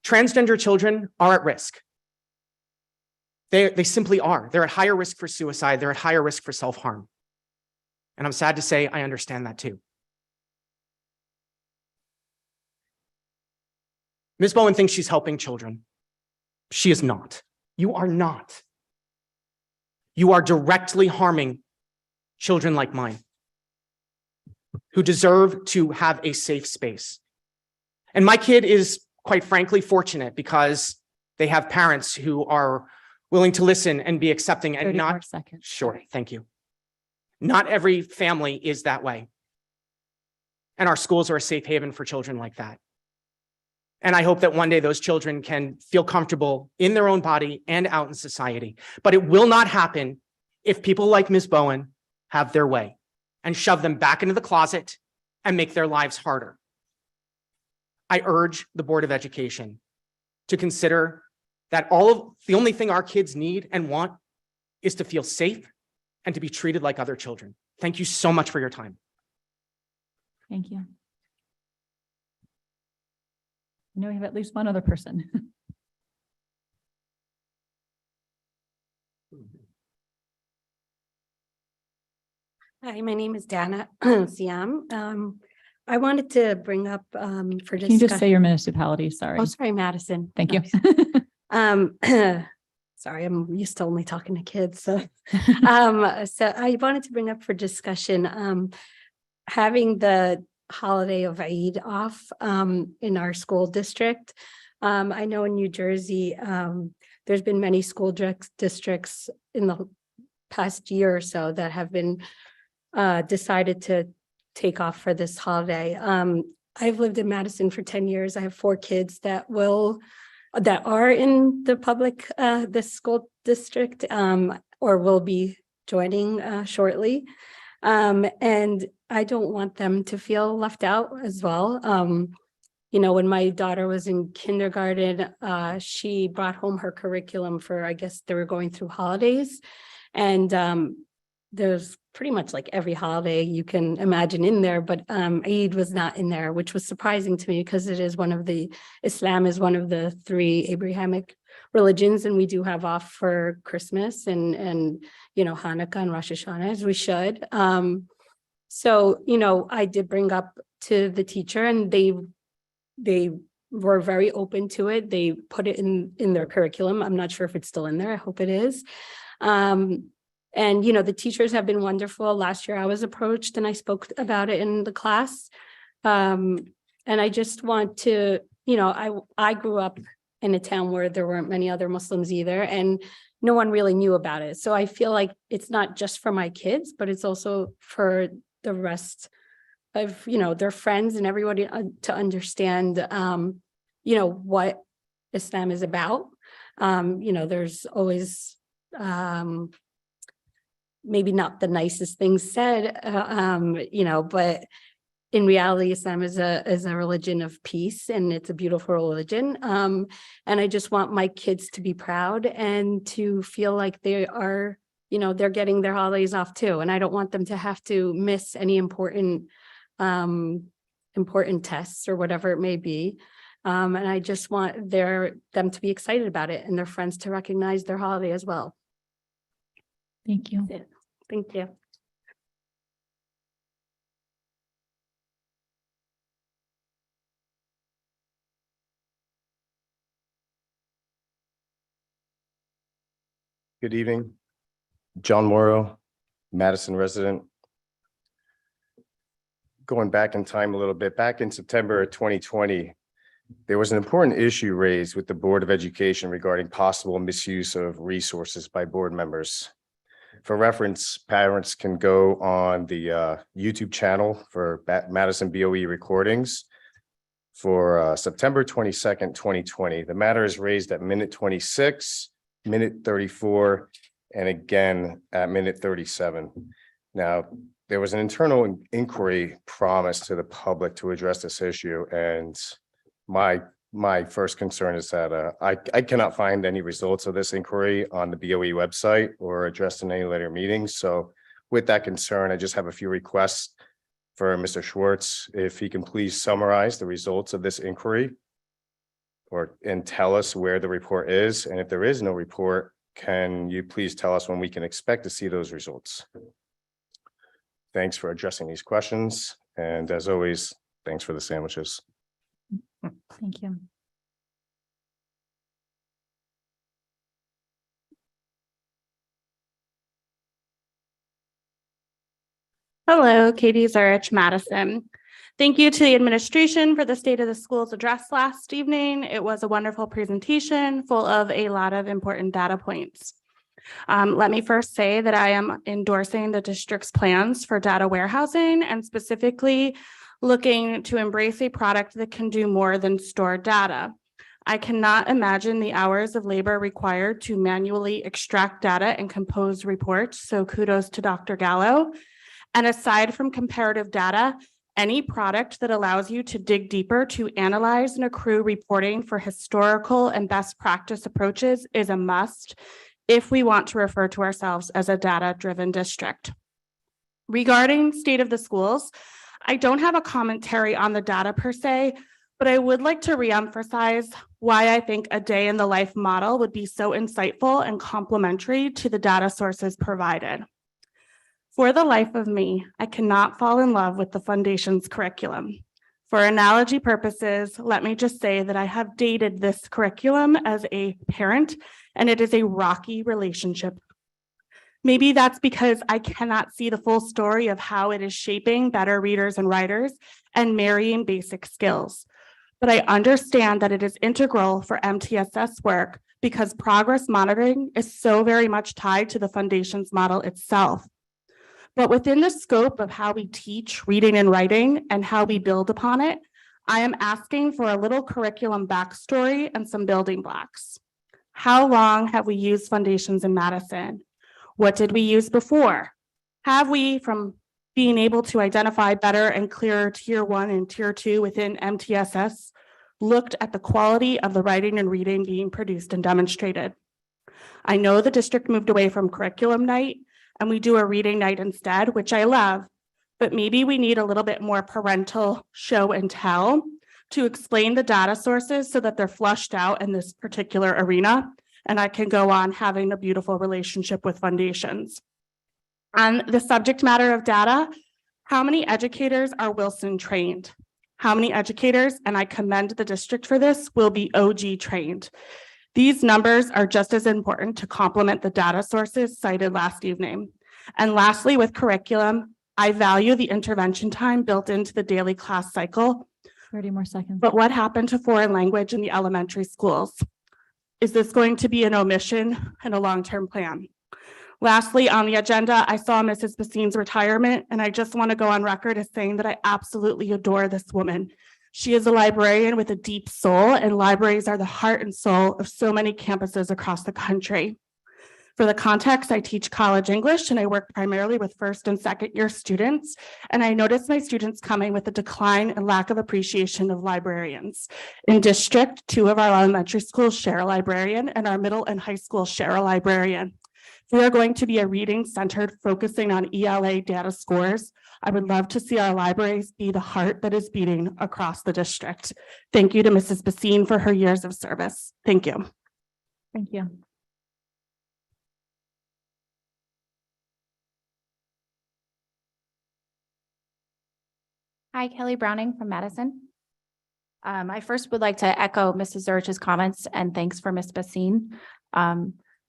Transgender children are at risk. They simply are. They're at higher risk for suicide. They're at higher risk for self-harm. And I'm sad to say, I understand that too. Ms. Bowen thinks she's helping children. She is not. You are not. You are directly harming children like mine, who deserve to have a safe space. And my kid is, quite frankly, fortunate because they have parents who are willing to listen and be accepting and 30 more not. seconds. Sure, thank you. Not every family is that way. And our schools are a safe haven for children like that. And I hope that one day those children can feel comfortable in their own body and out in society. But it will not happen if people like Ms. Bowen have their way and shove them back into the closet and make their lives harder. I urge the Board of Education to consider that the only thing our kids need and want is to feel safe and to be treated like other children. Thank you so much for your time. Thank you. I know we have at least one other person. Hi, my name is Dana Siam. I wanted to bring up for Can you just say discussion. your municipality? Sorry. Oh, sorry, Madison. Thank you. Um, sorry, I'm used to only talking to kids, so. So I wanted to bring up for discussion, having the holiday of Eid off, in our school district. I know in New Jersey, there's been many school districts in the past year or so that have been decided to take off for this holiday. I've lived in Madison for 10 years. I have 4 kids that are in the public, the school district, or will be joining shortly. And I don't want them to feel left out as well. You know, when my daughter was in kindergarten, she brought home her curriculum for, I guess they were going through holidays. And there's pretty much like every holiday you can imagine in there, but Eid was not in there, which was surprising to me because Islam is one of the 3 Abrahamic religions, and we do have off for Christmas and you know, Hanukkah and Rosh Hashanah, as we should. So, you know, I did bring up to the teacher, and they were very open to it. They put it in their curriculum. I'm not sure if it's still in there. I hope it is. And, you know, the teachers have been wonderful. Last year I was approached and I spoke about it in the class. And I just want to, you know, I grew up in a town where there weren't many other Muslims either, and no one really knew about it. So I feel like it's not just for my kids, but it's also for the rest of, you know, their friends and everybody to understand, you know, what Islam is about. You know, there's always, maybe not the nicest things said, you know, but in reality, Islam is a religion of peace, and it's a beautiful religion. And I just want my kids to be proud and to feel like they are, you know, they're getting their holidays off too. And I don't want them to have to miss any important tests or whatever it may be. And I just want them to be excited about it and their friends to recognize their holiday as well. Thank you. Thank you. Good evening. John Morrow, Madison resident. Going back in time a little bit, back in September of 2020, there was an important issue raised with the Board of Education regarding possible misuse of resources by board members. For reference, parents can go on the YouTube channel for Madison BOE recordings for September 22nd, 2020. The matter is raised at minute 26, minute 34, and again at minute 37. Now, there was an internal inquiry promised to the public to address this issue, and my first concern is that I cannot find any results of this inquiry on the BOE website or addressed in any later meetings. So with that concern, I just have a few requests for Mr. Schwartz, if he can please summarize the results of this inquiry and tell us where the report is. And if there is no report, can you please tell us when we can expect to see those results? Thanks for addressing these questions. And as always, thanks for the sandwiches. Thank you. Hello, Katie Zurich, Madison. Thank you to the administration for the State of the Schools address last evening. It was a wonderful presentation full of a lot of important data points. Let me first say that I am endorsing the district's plans for data warehousing and specifically looking to embrace a product that can do more than store data. I cannot imagine the hours of labor required to manually extract data and compose reports, so kudos to Dr. Gallo. And aside from comparative data, Any product that allows you to dig deeper to analyze and accrue reporting for historical and best practice approaches is a must if we want to refer to ourselves as a data-driven district. Regarding state of the schools, I don't have a commentary on the data per se, but I would like to reemphasize why I think a day in the life model would be so insightful and complementary to the data sources provided. For the life of me, I cannot fall in love with the Foundation's curriculum. For analogy purposes, let me just say that I have dated this curriculum as a parent, and it is a rocky relationship. Maybe that's because I cannot see the full story of how it is shaping better readers and writers and marrying basic skills. But I understand that it is integral for MTSS work because progress monitoring is so very much tied to the Foundation's model itself. But within the scope of how we teach reading and writing and how we build upon it, I am asking for a little curriculum backstory and some building blocks. How long have we used Foundations in Madison? What did we use before? Have we, from being able to identify better and clearer tier 1 and tier 2 within MTSS, looked at the quality of the writing and reading being produced and demonstrated? I know the district moved away from curriculum night and we do a reading night instead, which I love, but maybe we need a little bit more parental show and tell to explain the data sources so that they're flushed out in this particular arena. And I can go on having a beautiful relationship with Foundations. On the subject matter of data, how many educators are Wilson trained? How many educators, and I commend the district for this, will be OG trained? These numbers are just as important to complement the data sources cited last evening. And lastly, with curriculum, I value the intervention time built into the daily class cycle. 30 more seconds. But what happened to foreign language in the elementary schools? Is this going to be an omission and a long-term plan? Lastly, on the agenda, I saw Mrs. Bassine's retirement, and I just want to go on record as saying that I absolutely adore this woman. She is a librarian with a deep soul, and libraries are the heart and soul of so many campuses across the country. For the context, I teach college English, and I work primarily with first and second year students. And I notice my students coming with a decline and lack of appreciation of librarians. In district, 2 of our elementary schools share a librarian, and our middle and high schools share a librarian. If we are going to be a reading centered focusing on ELA data scores, I would love to see our libraries be the heart that is beating across the district. Thank you to Mrs. Bassine for her years of service. Thank you. Thank you. Hi, Kelly Browning from Madison. I first would like to echo Mrs. Zurich's comments and thanks for Ms. Bassine.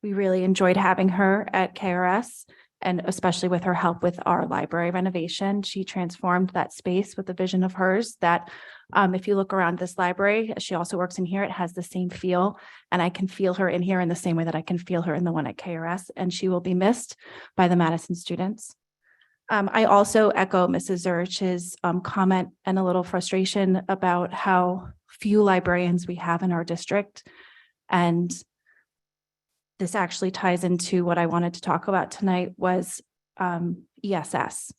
We really enjoyed having her at KRS and especially with her help with our library renovation. She transformed that space with a vision of hers that if you look around this library, she also works in here, it has the same feel, and I can feel her in here in the same way that I can feel her in the one at KRS, and she will be missed by the Madison students. I also echo Mrs. Zurich's comment and a little frustration about how few librarians we have in our district. And this actually ties into what I wanted to talk about tonight was ESS.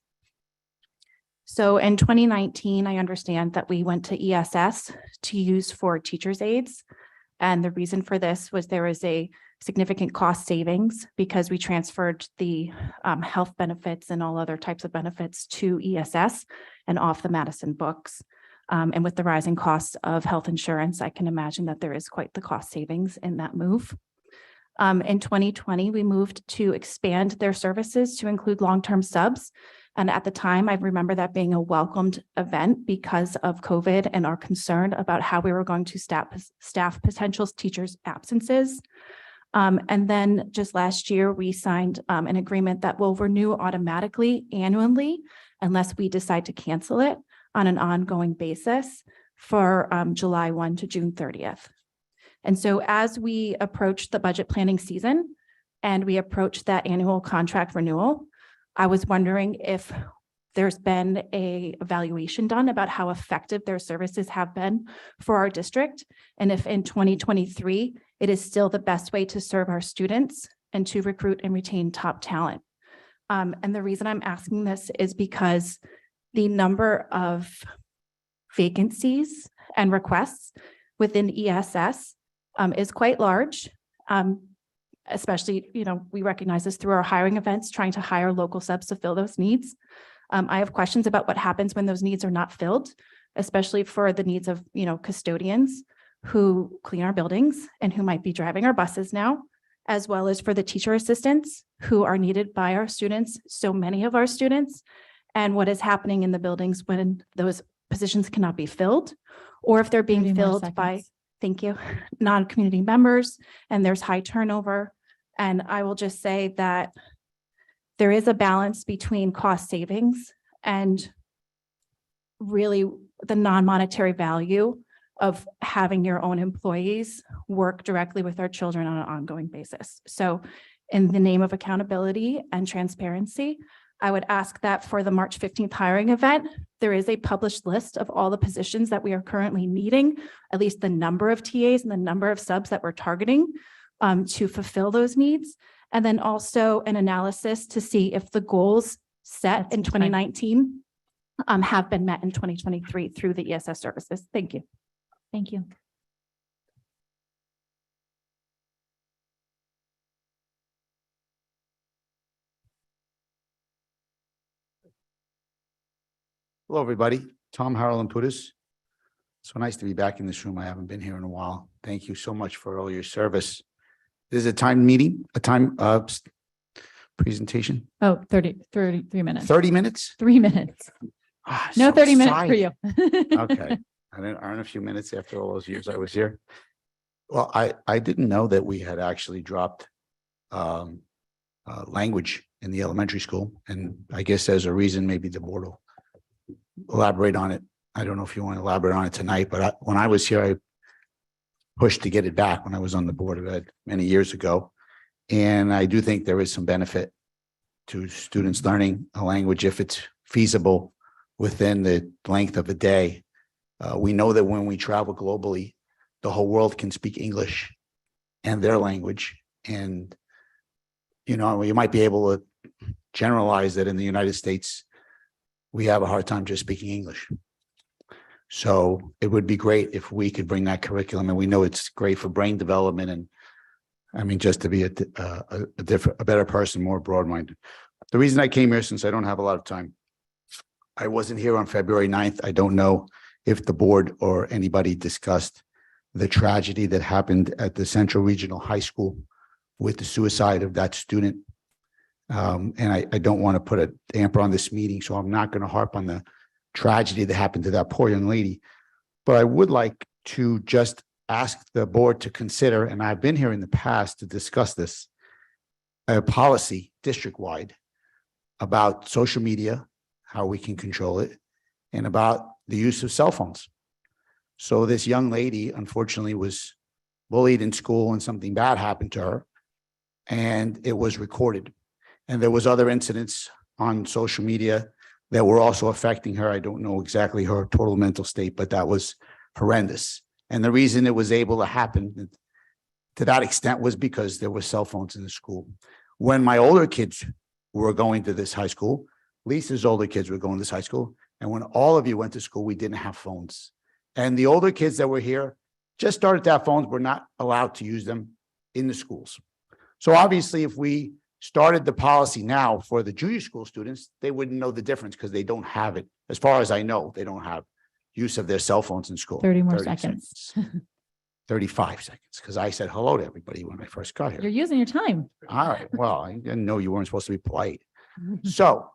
So in 2019, I understand that we went to ESS to use for teachers' aides. And the reason for this was there was a significant cost savings because we transferred the health benefits and all other types of benefits to ESS and off the Madison books. And with the rising costs of health insurance, I can imagine that there is quite the cost savings in that move. In 2020, we moved to expand their services to include long-term subs. And at the time, I remember that being a welcomed event because of COVID and our concern about how we were going to staff potential teachers' absences. And then just last year, we signed an agreement that will renew automatically annually unless we decide to cancel it on an ongoing basis for July 1 to June 30th. And so as we approach the budget planning season and we approach that annual contract renewal, I was wondering if there's been a evaluation done about how effective their services have been for our district. And if in 2023, it is still the best way to serve our students and to recruit and retain top talent. And the reason I'm asking this is because the number of vacancies and requests within ESS is quite large. Especially, we recognize this through our hiring events, trying to hire local subs to fill those needs. I have questions about what happens when those needs are not filled, especially for the needs of, custodians who clean our buildings and who might be driving our buses now, as well as for the teacher assistants who are needed by our students, so many of our students, and what is happening in the buildings when those positions cannot be filled, or if they're 30 being more filled by, seconds. thank you, non-community members, and there's high turnover. And I will just say that there is a balance between cost savings and really the non-monetary value of having your own employees work directly with our children on an ongoing basis. So in the name of accountability and transparency, I would ask that for the March 15th hiring event, there is a published list of all the positions that we are currently needing, at least the number of TAs and the number of subs that we're targeting to fulfill those needs. And then also an analysis to see if the goals set in 2019 have been met in 2023 through the ESS services. Thank you. Thank you. Hello, everybody. Tom Harlan Putis. So nice to be back in this room. I haven't been here in a while. Thank you so much for all your service. This is a timed meeting, a time presentation, Oh, 33 minutes. 30 minutes? 3 minutes. Ah, No, so 30 minutes for excited. you. Okay. I didn't earn a few minutes after all those years I was here. Well, I didn't know that we had actually dropped language in the elementary school. And I guess there's a reason, maybe the board will elaborate on it. I don't know if you want to elaborate on it tonight, but when I was here, I pushed to get it back when I was on the board of ed many years ago. And I do think there is some benefit to students learning a language if it's feasible within the length of a day. We know that when we travel globally, the whole world can speak English and their language. And, you might be able to generalize that in the United States, we have a hard time just speaking English. So it would be great if we could bring that curriculum, and we know it's great for brain development and just to be a better person, more broad-minded. The reason I came here, since I don't have a lot of time, I wasn't here on February 9th. I don't know if the board or anybody discussed the tragedy that happened at the Central Regional High School with the suicide of that student. And I don't want to put a damper on this meeting, so I'm not going to harp on the tragedy that happened to that poor young lady. But I would like to just ask the board to consider, and I've been here in the past to discuss this, a policy district-wide about social media, how we can control it, and about the use of cell phones. So this young lady, unfortunately, was bullied in school and something bad happened to her, and it was recorded. And there was other incidents on social media that were also affecting her. I don't know exactly her total mental state, but that was horrendous. And the reason it was able to happen to that extent was because there were cell phones in the school. When my older kids were going to this high school, Lisa's older kids were going to this high school, and when all of you went to school, we didn't have phones. And the older kids that were here just started to have phones, were not allowed to use them in the schools. So obviously, if we started the policy now for the junior school students, they wouldn't know the difference because they don't have it. As far as I know, they don't have use of their cell phones in school. 30 more seconds. 35 seconds, because I said hello to everybody when I first got here. You're using your time. All right, well, I didn't know you weren't supposed to be polite. So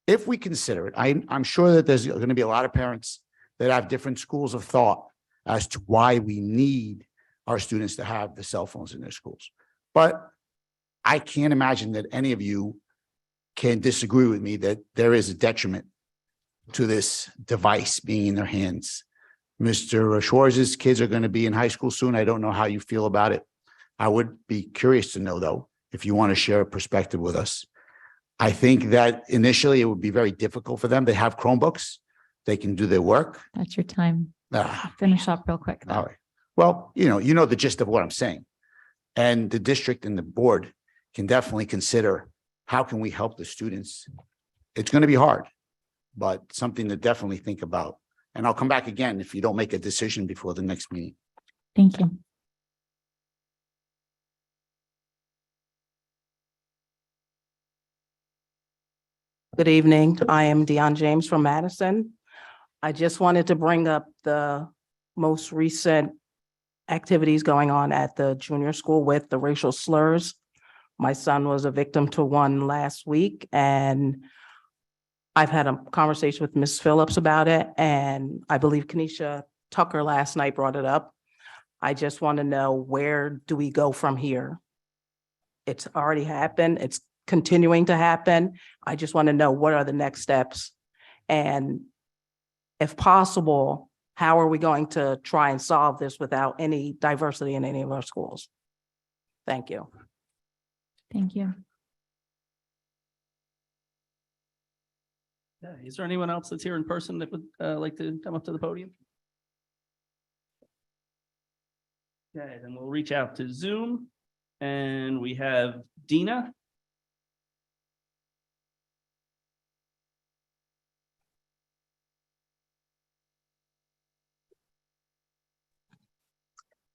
if we consider it, I'm sure that there's going to be a lot of parents that have different schools of thought as to why we need our students to have the cell phones in their schools. But I can't imagine that any of you can disagree with me that there is a detriment to this device being in their hands. Mr. Schwarz's kids are going to be in high school soon. I don't know how you feel about it. I would be curious to know, though, if you want to share a perspective with us. I think that initially it would be very difficult for them. They have Chromebooks. They can do their work. That's your time. Finish up real quick. All right. Well, you know the gist of what I'm saying. And the district and the board can definitely consider how can we help the students. It's going to be hard, but something to definitely think about. And I'll come back again if you don't make a decision before the next meeting. Thank you. Good evening. I am Dion James from Madison. I just wanted to bring up the most recent activities going on at the junior school with the racial slurs. My son was a victim to one last week, and I've had a conversation with Ms. Phillips about it, and I believe Kenesha Tucker last night brought it up. I just want to know, where do we go from here? It's already happened. It's continuing to happen. I just want to know, what are the next steps? And if possible, how are we going to try and solve this without any diversity in any of our schools? Thank you. Thank you. Is there anyone else that's here in person that would like to come up to the podium? Okay, then we'll reach out to Zoom, and we have Dina.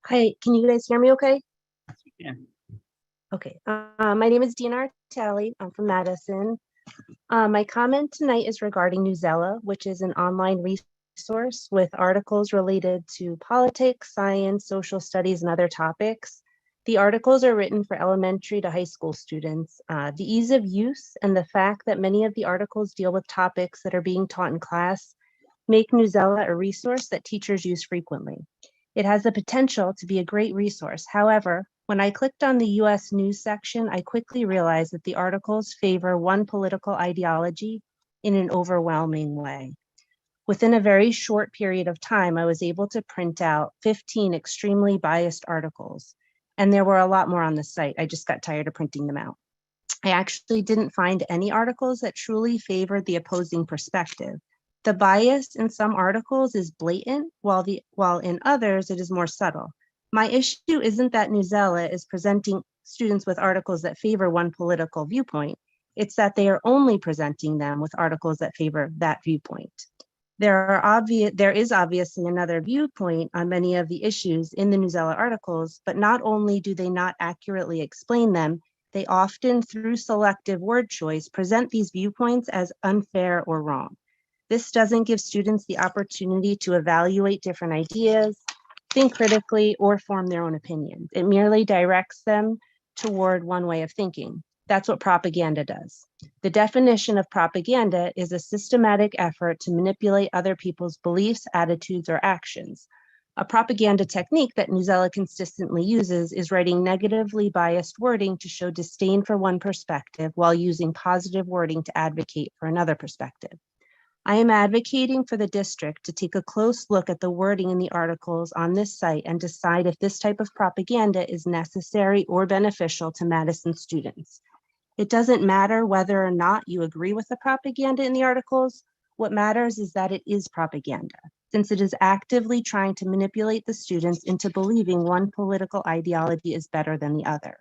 Hi, can you guys hear me okay? Yeah. Okay, my name is Dina Artelli. I'm from Madison. My comment tonight is regarding Newsela, which is an online resource with articles related to politics, science, social studies, and other topics. The articles are written for elementary to high school students. The ease of use and the fact that many of the articles deal with topics that are being taught in class make Newsela a resource that teachers use frequently. It has the potential to be a great resource. However, when I clicked on the US News section, I quickly realized that the articles favor one political ideology in an overwhelming way. Within a very short period of time, I was able to print out 15 extremely biased articles, and there were a lot more on the site. I just got tired of printing them out. I actually didn't find any articles that truly favored the opposing perspective. The bias in some articles is blatant, while in others it is more subtle. My issue isn't that Newsela is presenting students with articles that favor one political viewpoint. It's that they are only presenting them with articles that favor that viewpoint. There is obviously another viewpoint on many of the issues in the Newsela articles, but not only do they not accurately explain them, they often, through selective word choice, present these viewpoints as unfair or wrong. This doesn't give students the opportunity to evaluate different ideas, think critically, or form their own opinions. It merely directs them toward one way of thinking. That's what propaganda does. The definition of propaganda is a systematic effort to manipulate other people's beliefs, attitudes, or actions. A propaganda technique that Newsela consistently uses is writing negatively biased wording to show disdain for one perspective while using positive wording to advocate for another perspective. I am advocating for the district to take a close look at the wording in the articles on this site and decide if this type of propaganda is necessary or beneficial to Madison students. It doesn't matter whether or not you agree with the propaganda in the articles. What matters is that it is propaganda, since it is actively trying to manipulate the students into believing one political ideology is better than the other.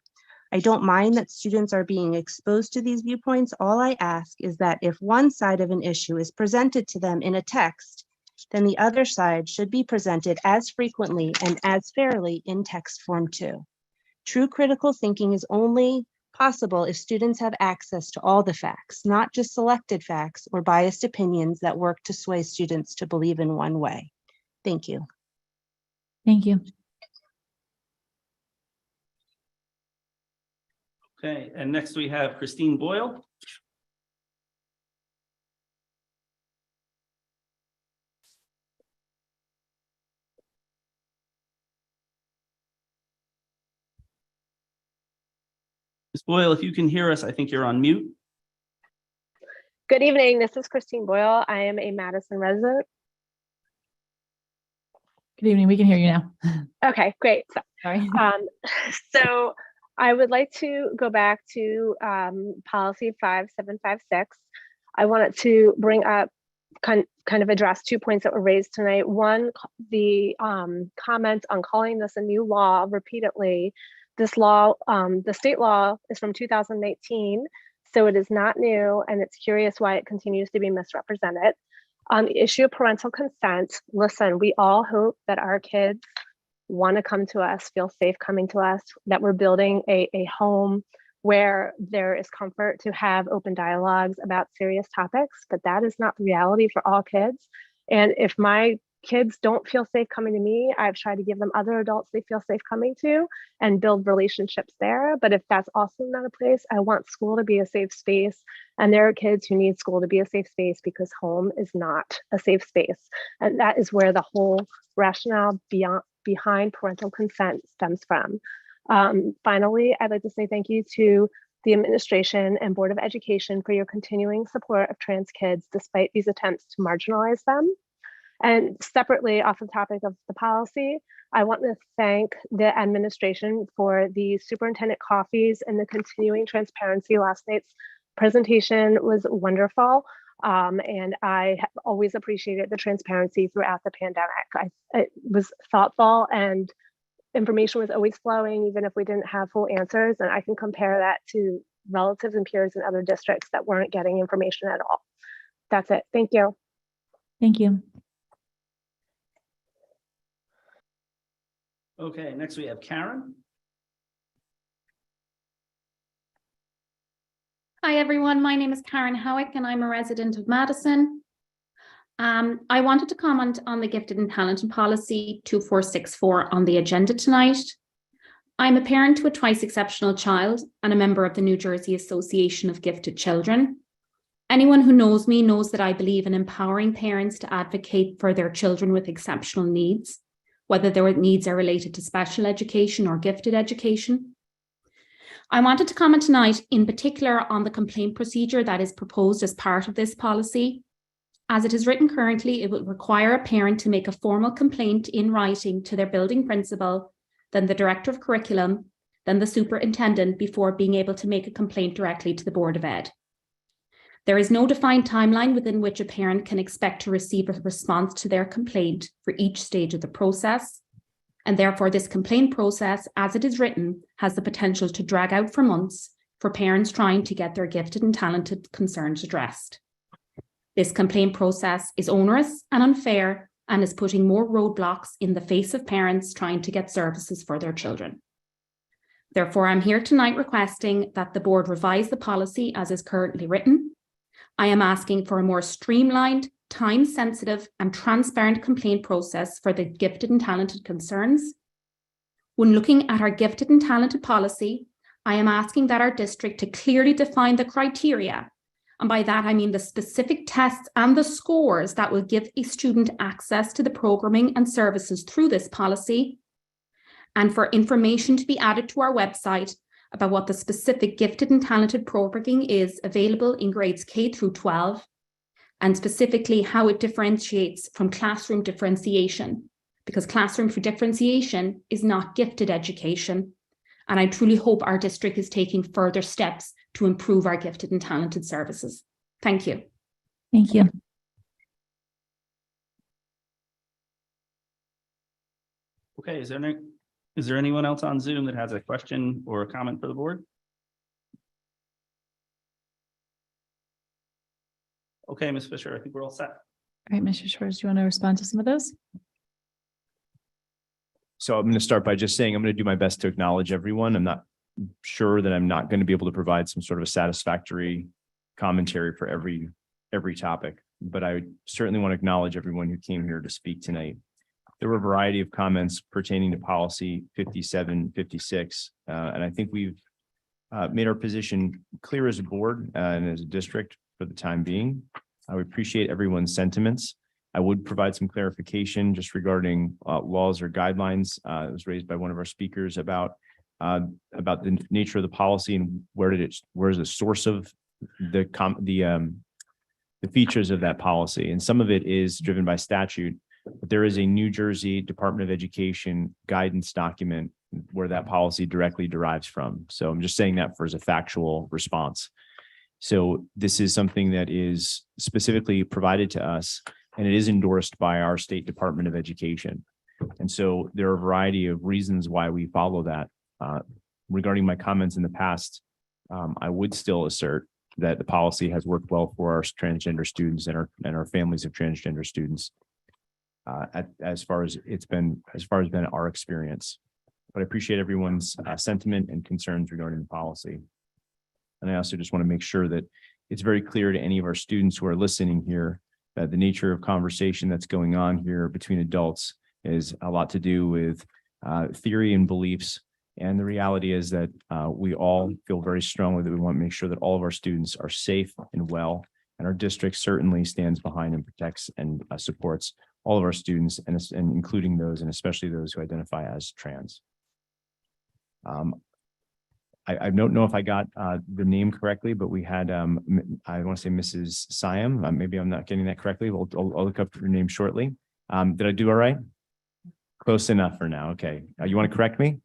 I don't mind that students are being exposed to these viewpoints. All I ask is that if one side of an issue is presented to them in a text, then the other side should be presented as frequently and as fairly in text form too. True critical thinking is only possible if students have access to all the facts, not just selected facts or biased opinions that work to sway students to believe in one way. Thank you. Thank you. Okay, and next we have Christine Boyle. Ms. Boyle, if you can hear us, I think you're on mute. Good evening. This is Christine Boyle. I am a Madison resident. Good evening. We can hear you now. Okay, great. Sorry. So I would like to go back to policy 5756. I wanted to bring up, kind of address 2 points that were raised tonight. One, the comment on calling this a new law repeatedly. This law, the state law is from 2018, so it is not new, and it's curious why it continues to be misrepresented. On the issue of parental consent, listen, we all hope that our kids want to come to us, feel safe coming to us, that we're building a home where there is comfort to have open dialogues about serious topics, but that is not the reality for all kids. And if my kids don't feel safe coming to me, I've tried to give them other adults they feel safe coming to and build relationships there. But if that's also not a place, I want school to be a safe space. And there are kids who need school to be a safe space because home is not a safe space. And that is where the whole rationale behind parental consent stems from. Finally, I'd like to say thank you to the administration and Board of Education for your continuing support of trans kids despite these attempts to marginalize them. And separately, off the topic of the policy, I want to thank the administration for the superintendent coffees and the continuing transparency. Last night's presentation was wonderful. And I have always appreciated the transparency throughout the pandemic. It was thoughtful and information was always flowing, even if we didn't have full answers. And I can compare that to relatives and peers in other districts that weren't getting information at all. That's it. Thank you. Thank you. Okay, next we have Karen. Hi, everyone. My name is Karen Howick, and I'm a resident of Madison. I wanted to comment on the Gifted and Talented Policy 2464 on the agenda tonight. I'm a parent to a twice exceptional child and a member of the New Jersey Association of Gifted Children. Anyone who knows me knows that I believe in empowering parents to advocate for their children with exceptional needs, whether their needs are related to special education or gifted education. I wanted to comment tonight in particular on the complaint procedure that is proposed as part of this policy. As it is written currently, it will require a parent to make a formal complaint in writing to their building principal, then the director of curriculum, then the superintendent before being able to make a complaint directly to the Board of Ed. There is no defined timeline within which a parent can expect to receive a response to their complaint for each stage of the process. And therefore, this complaint process, as it is written, has the potential to drag out for months for parents trying to get their gifted and talented concerns addressed. This complaint process is onerous and unfair and is putting more roadblocks in the face of parents trying to get services for their children. Therefore, I'm here tonight requesting that the board revise the policy as is currently written. I am asking for a more streamlined, time-sensitive, and transparent complaint process for the gifted and talented concerns. When looking at our gifted and talented policy, I am asking that our district to clearly define the criteria. And by that, I mean the specific tests and the scores that will give a student access to the programming and services through this policy, and for information to be added to our website about what the specific gifted and talented programming is available in grades K through 12, and specifically how it differentiates from classroom differentiation, because classroom differentiation is not gifted education. And I truly hope our district is taking further steps to improve our gifted and talented services. Thank you. Thank you. Okay, is there anyone else on Zoom that has a question or a comment for the board? Okay, Ms. Fisher, I think we're all set. All right, Mr. Schwartz, do you want to respond to some of those? So I'm going to start by just saying I'm going to do my best to acknowledge everyone. I'm not sure that I'm not going to be able to provide some sort of a satisfactory commentary for every topic, but I certainly want to acknowledge everyone who came here to speak tonight. There were a variety of comments pertaining to policy 5756, and I think we've made our position clear as a board and as a district for the time being. I would appreciate everyone's sentiments. I would provide some clarification just regarding laws or guidelines. It was raised by one of our speakers about the nature of the policy and where is the source of the features of that policy. And some of it is driven by statute, but there is a New Jersey Department of Education guidance document where that policy directly derives from. So I'm just saying that as a factual response. So this is something that is specifically provided to us, and it is endorsed by our state Department of Education. And so there are a variety of reasons why we follow that. Regarding my comments in the past, I would still assert that the policy has worked well for our transgender students and our families of transgender students. As far as been our experience. But I appreciate everyone's sentiment and concerns regarding the policy. And I also just want to make sure that it's very clear to any of our students who are listening here that the nature of conversation that's going on here between adults is a lot to do with theory and beliefs. And the reality is that we all feel very strongly that we want to make sure that all of our students are safe and well. And our district certainly stands behind and protects and supports all of our students, and including those, and especially those who identify as trans. I don't know if I got the name correctly, but we had, I want to say Mrs. Siam. Maybe I'm not getting that correctly. I'll look up your name shortly. Did I do all right? Close enough for now. Okay. You want to correct me?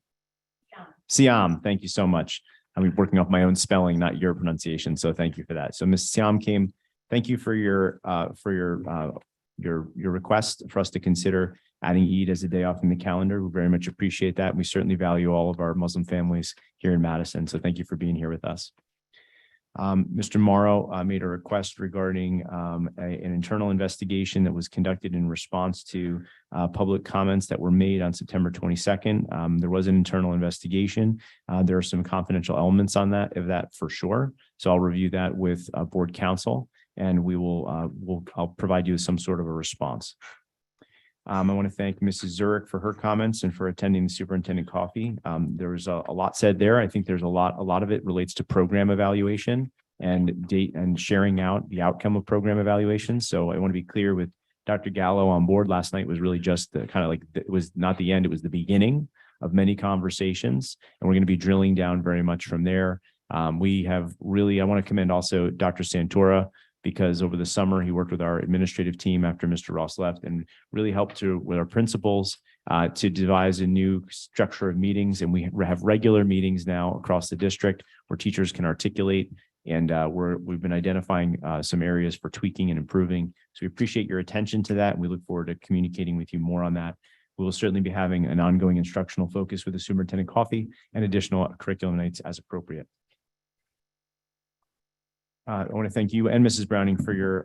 Siam. Thank you so much. I'm working off my own spelling, not your pronunciation. So thank you for that. So Ms. Siam came. Thank you for your request for us to consider adding Eid as a day off in the calendar. We very much appreciate that. We certainly value all of our Muslim families here in Madison. So thank you for being here with us. Mr. Morrow made a request regarding an internal investigation that was conducted in response to public comments that were made on September 22nd. There was an internal investigation. There are some confidential elements on that, for sure. So I'll review that with board counsel, and I'll provide you with some sort of a response. I want to thank Mrs. Zurich for her comments and for attending the superintendent coffee. There was a lot said there. I think there's a lot of it relates to program evaluation and date and sharing out the outcome of program evaluation. So I want to be clear with Dr. Gallo on board. Last night was really just the kind of like, it was not the end, it was the beginning of many conversations. And we're going to be drilling down very much from there. We have really, I want to commend also Dr. Santora, because over the summer, he worked with our administrative team after Mr. Ross left and really helped with our principals to devise a new structure of meetings. And we have regular meetings now across the district where teachers can articulate. And we've been identifying some areas for tweaking and improving. So we appreciate your attention to that. And we look forward to communicating with you more on that. We will certainly be having an ongoing instructional focus with the superintendent coffee and additional curriculum nights as appropriate. I want to thank you and Mrs. Browning for your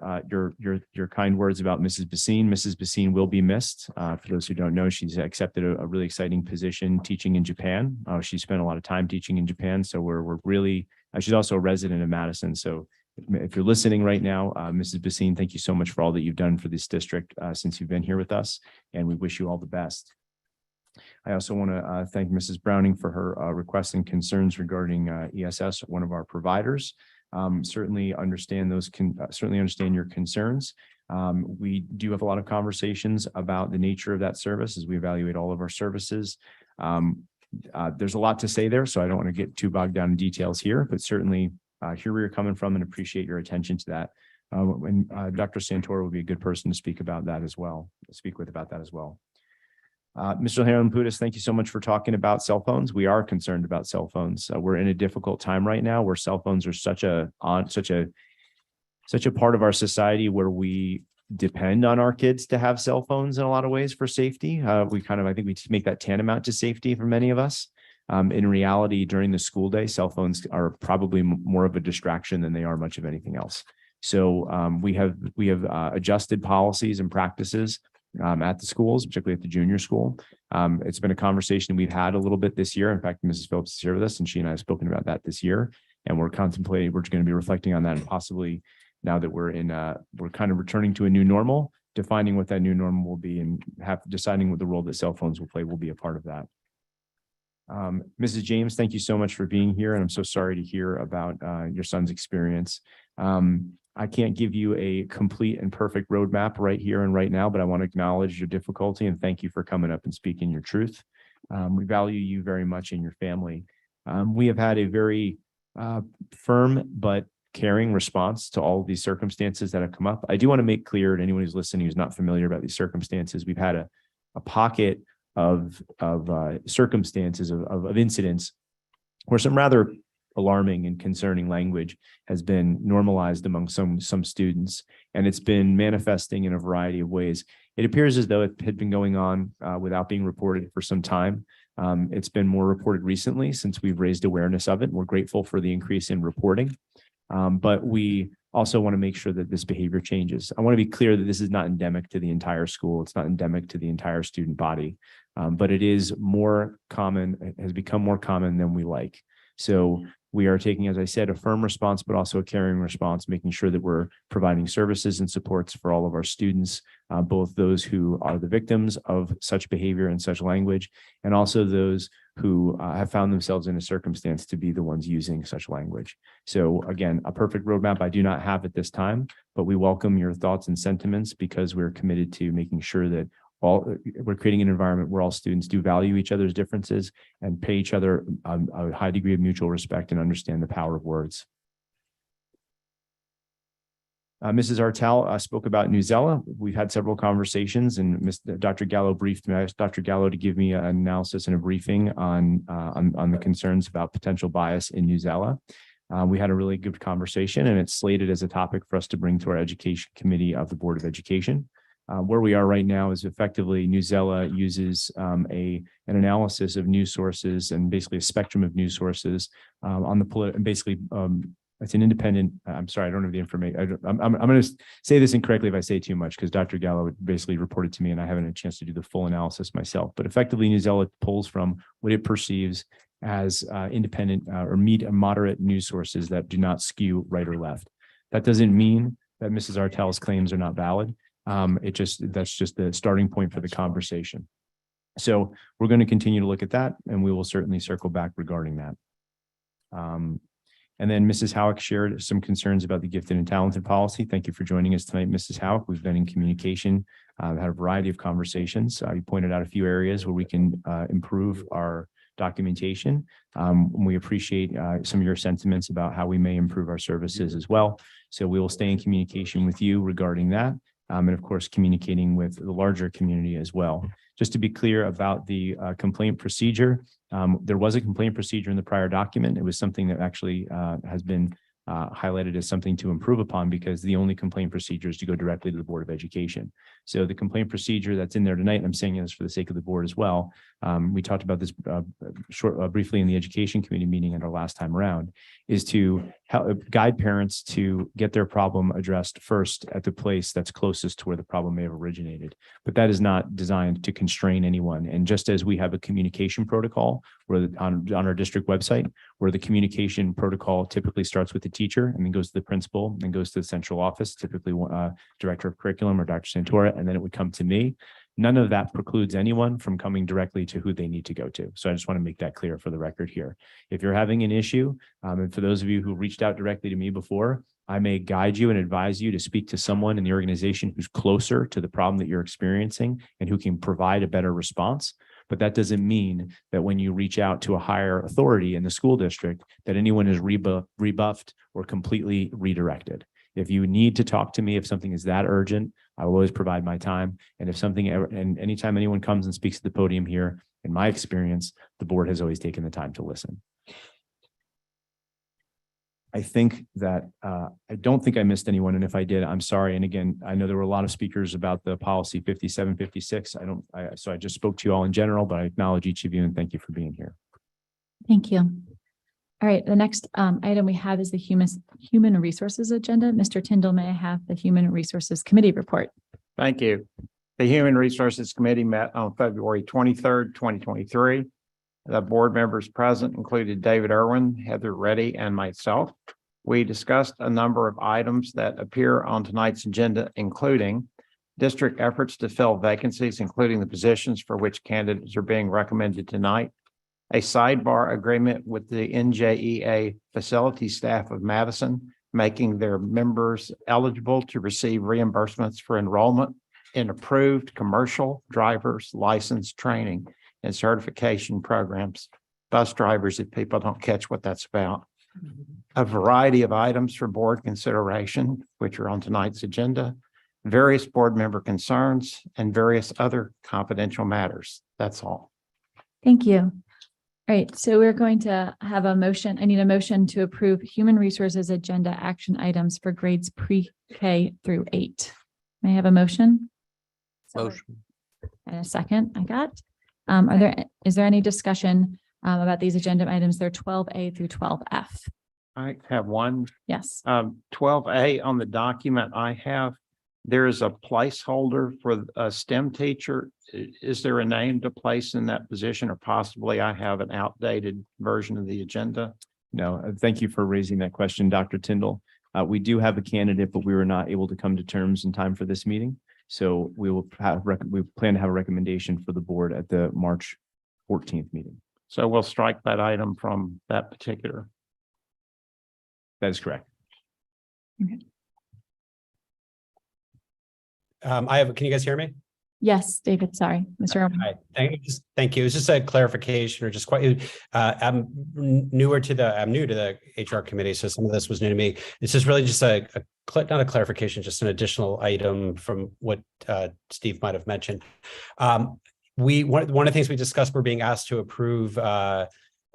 kind words about Mrs. Basine. Mrs. Basine will be missed. For those who don't know, she's accepted a really exciting position teaching in Japan. She spent a lot of time teaching in Japan. So we're really, she's also a resident of Madison. So if you're listening right now, Mrs. Basine, thank you so much for all that you've done for this district since you've been here with us. And we wish you all the best. I also want to thank Mrs. Browning for her requests and concerns regarding ESS, one of our providers. Certainly understand your concerns. We do have a lot of conversations about the nature of that service as we evaluate all of our services. There's a lot to say there, so I don't want to get too bogged down in details here, but certainly hear where you're coming from and appreciate your attention to that. And Dr. Santora will be a good person to speak with about that as well. Mr. Harold-Putis, thank you so much for talking about cell phones. We are concerned about cell phones. We're in a difficult time right now where cell phones are such a part of our society where we depend on our kids to have cell phones in a lot of ways for safety. I think we make that tantamount to safety for many of us. In reality, during the school day, cell phones are probably more of a distraction than they are much of anything else. So we have adjusted policies and practices at the schools, particularly at the junior school. It's been a conversation we've had a little bit this year. In fact, Mrs. Phillips is here with us, and she and I have spoken about that this year. And we're going to be reflecting on that, and possibly now that we're kind of returning to a new normal, defining what that new normal will be, and deciding what the role that cell phones will play will be a part of that. Mrs. James, thank you so much for being here. And I'm so sorry to hear about your son's experience. I can't give you a complete and perfect roadmap right here and right now, but I want to acknowledge your difficulty and thank you for coming up and speaking your truth. We value you very much and your family. We have had a very firm but caring response to all of these circumstances that have come up. I do want to make clear to anyone who's listening who's not familiar about these circumstances, we've had a pocket of circumstances of incidents where some rather alarming and concerning language has been normalized among some students, and it's been manifesting in a variety of ways. It appears as though it had been going on without being reported for some time. It's been more reported recently since we've raised awareness of it. We're grateful for the increase in reporting. But we also want to make sure that this behavior changes. I want to be clear that this is not endemic to the entire school. It's not endemic to the entire student body, but it is more common, it has become more common than we like. So we are taking, as I said, a firm response, but also a caring response, making sure that we're providing services and supports for all of our students, both those who are the victims of such behavior and such language, and also those who have found themselves in a circumstance to be the ones using such language. So again, a perfect roadmap I do not have at this time, but we welcome your thoughts and sentiments because we're committed to making sure that we're creating an environment where all students do value each other's differences and pay each other a high degree of mutual respect and understand the power of words. Mrs. Artel spoke about Newsela. We've had several conversations, and Dr. Gallo briefed me. I asked Dr. Gallo to give me an analysis and a briefing on the concerns about potential bias in Newsela. We had a really good conversation, and it's slated as a topic for us to bring to our education committee of the Board of Education. Where we are right now is effectively Newsela uses an analysis of news sources and basically a spectrum of news sources on the it's an independent. I'm sorry, I don't have the information. I'm going to say this incorrectly if I say too much because Dr. Gallo basically reported to me and I haven't had a chance to do the full analysis myself. But effectively, Newsela pulls from what it perceives as independent or moderate news sources that do not skew right or left. That doesn't mean that Mrs. Artel's claims are not valid. That's just the starting point for the conversation. So we're going to continue to look at that, and we will certainly circle back regarding that. And then Mrs. Howick shared some concerns about the gifted and talented policy. Thank you for joining us tonight, Mrs. Howick. We've been in communication, had a variety of conversations. You pointed out a few areas where we can improve our documentation. We appreciate some of your sentiments about how we may improve our services as well. So we will stay in communication with you regarding that. And of course, communicating with the larger community as well. Just to be clear about the complaint procedure, there was a complaint procedure in the prior document. It was something that actually has been highlighted as something to improve upon because the only complaint procedure is to go directly to the Board of Education. So the complaint procedure that's in there tonight, and I'm saying this for the sake of the board as well, we talked about this briefly in the Education Committee meeting at our last time around, is to help guide parents to get their problem addressed first at the place that's closest to where the problem may have originated. But that is not designed to constrain anyone. And just as we have a communication protocol where on our district website, where the communication protocol typically starts with the teacher and then goes to the principal and goes to the central office, typically director of curriculum or Dr. Santora, and then it would come to me. None of that precludes anyone from coming directly to who they need to go to. So I just want to make that clear for the record here. If you're having an issue, and for those of you who reached out directly to me before, I may guide you and advise you to speak to someone in the organization who's closer to the problem that you're experiencing and who can provide a better response. But that doesn't mean that when you reach out to a higher authority in the school district, that anyone is rebuffed or completely redirected. If you need to talk to me, if something is that urgent, I will always provide my time. And if something ever, and anytime anyone comes and speaks at the podium here, in my experience, the board has always taken the time to listen. I think that I don't think I missed anyone. And if I did, I'm sorry. And again, I know there were a lot of speakers about the policy 5756. So I just spoke to you all in general, but I acknowledge each of you and thank you for being here. Thank you. All right, the next item we have is the Human Resources Agenda. Mr. Tyndall, may I have the Human Resources Committee report? Thank you. The Human Resources Committee met on February 23rd, 2023. The board members present included David Irwin, Heather Reddy, and myself. We discussed a number of items that appear on tonight's agenda, including district efforts to fill vacancies, including the positions for which candidates are being recommended tonight, a sidebar agreement with the NJEA facility staff of Madison, making their members eligible to receive reimbursements for enrollment in approved commercial driver's license training and certification programs, bus drivers, if people don't catch what that's about. A variety of items for board consideration, which are on tonight's agenda, various board member concerns, and various other confidential matters. That's all. Thank you. All right, so we're going to have a motion. I need a motion to approve Human Resources Agenda action items for grades pre-K through 8. May I have a motion? Motion. And a second, I got. Is there any discussion about these agenda items? They're 12A through 12F. I have one. Yes. 12A on the document I have, there is a placeholder for a STEM teacher. Is there a name to place in that position, or possibly I have an outdated version of the agenda? No, thank you for raising that question, Dr. Tyndall. We do have a candidate, but we were not able to come to terms in time for this meeting. So we plan to have a recommendation for the board at the March 14th meeting. So we'll strike that item from that particular. That is correct. Can you guys hear me? Yes, David, sorry, Mr. Irwin. Hi, thank you. It's just a clarification or just quite, I'm new to the HR committee, so some of this was new to me. It's just really just not a clarification, just an additional item from what Steve might have mentioned. One of the things we discussed, we're being asked to approve,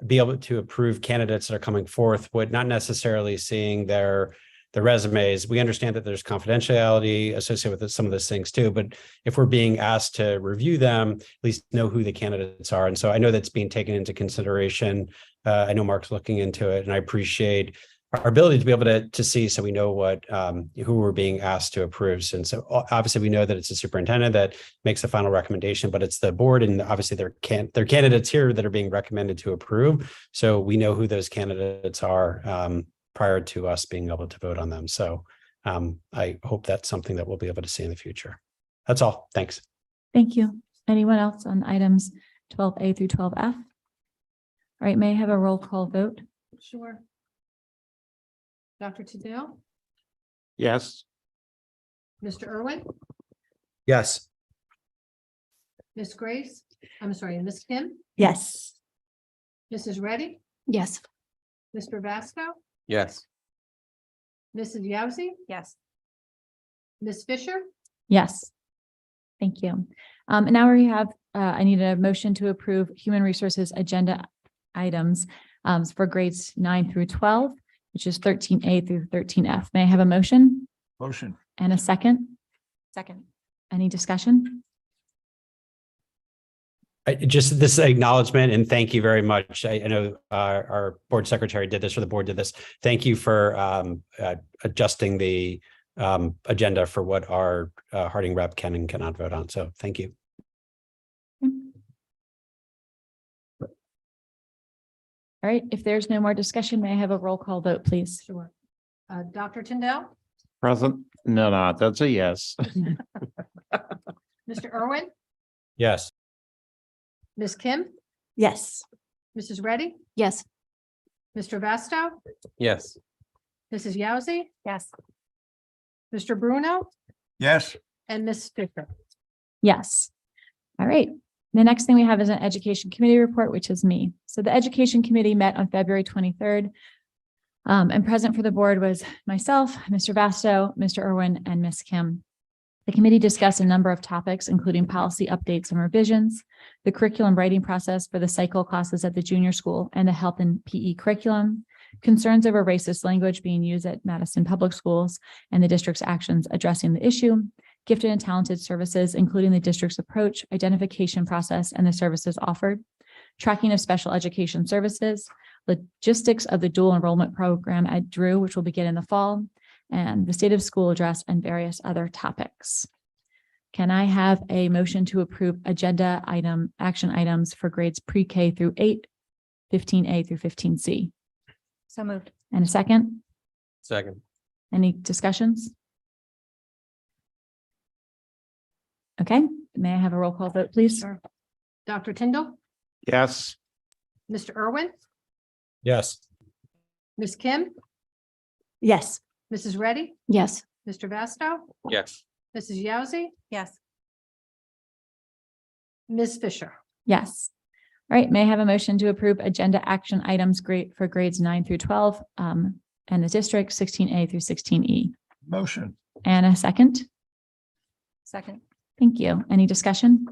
be able to approve candidates that are coming forth, but not necessarily seeing their resumes. We understand that there's confidentiality associated with some of those things too, but if we're being asked to review them, at least know who the candidates are. And so I know that's being taken into consideration. I know Mark's looking into it, and I appreciate our ability to be able to see, so we know what who we're being asked to approve. And so obviously we know that it's the superintendent that makes the final recommendation, but it's the board, and obviously there are candidates here that are being recommended to approve. So we know who those candidates are prior to us being able to vote on them. So I hope that's something that we'll be able to see in the future. That's all. Thanks. Thank you. Anyone else on items 12A through 12F? All right, may I have a roll call vote? Sure. Dr. Tadell, Yes. Mr. Irwin, Yes. Miss Grace, I'm sorry, Miss Kim, Yes. Mrs. Reddy, Yes. Mr. Vasco, Yes. Mrs. Yauzi, Yes. Miss Fisher, Yes. Thank you. And now we have, I need a motion to approve human resources agenda items for grades 9 through 12, which is 13A through 13F. May I have a motion Motion. and a second? Second. Any discussion? Just this acknowledgement and thank you very much. I know our board secretary did this, or the board did this. Thank you for adjusting the agenda for what our Harding rep can and cannot vote on. So thank you. All right, if there's no more discussion, may I have a roll call vote, please? sure. Dr. Tindell, Present? No, that's a yes. Mr. Irwin, Yes. Miss Kim, Yes. Mrs. Reddy, Yes. Mr. Vasto, Yes. Mrs. Yauzi, Yes. Mr. Bruno, Yes. and Miss Fisher. Yes. All right. The next thing we have is an education committee report, which is me. So the education committee met on February 23rd. And present for the board was myself, Mr. Vasto, Mr. Irwin, and Miss Kim. The committee discussed a number of topics, including policy updates and revisions, the curriculum writing process for the cycle classes at the junior school, and the health and PE curriculum, concerns over racist language being used at Madison Public Schools, and the district's actions addressing the issue, gifted and talented services, including the district's approach, identification process, and the services offered, tracking of special education services, logistics of the dual enrollment program at Drew, which will begin in the fall, and the state of school address, and various other topics. Can I have a motion to approve agenda action items for grades pre-K through 8, 15A through 15C? So moved. And a second? Second. Any discussions? Okay, may I have a roll call vote, please? Sure. Dr. Tindall, Yes. Mr. Irwin, Yes. Miss Kim, Yes. Mrs. Reddy, Yes. Mr. Vasto, Yes. Mrs. Yauzi, Yes. Miss Fisher. Yes. All right, may I have a motion to approve agenda action items for grades 9 through 12 and the district 16A through 16E? Motion. And a second? Second. Thank you. Any discussion?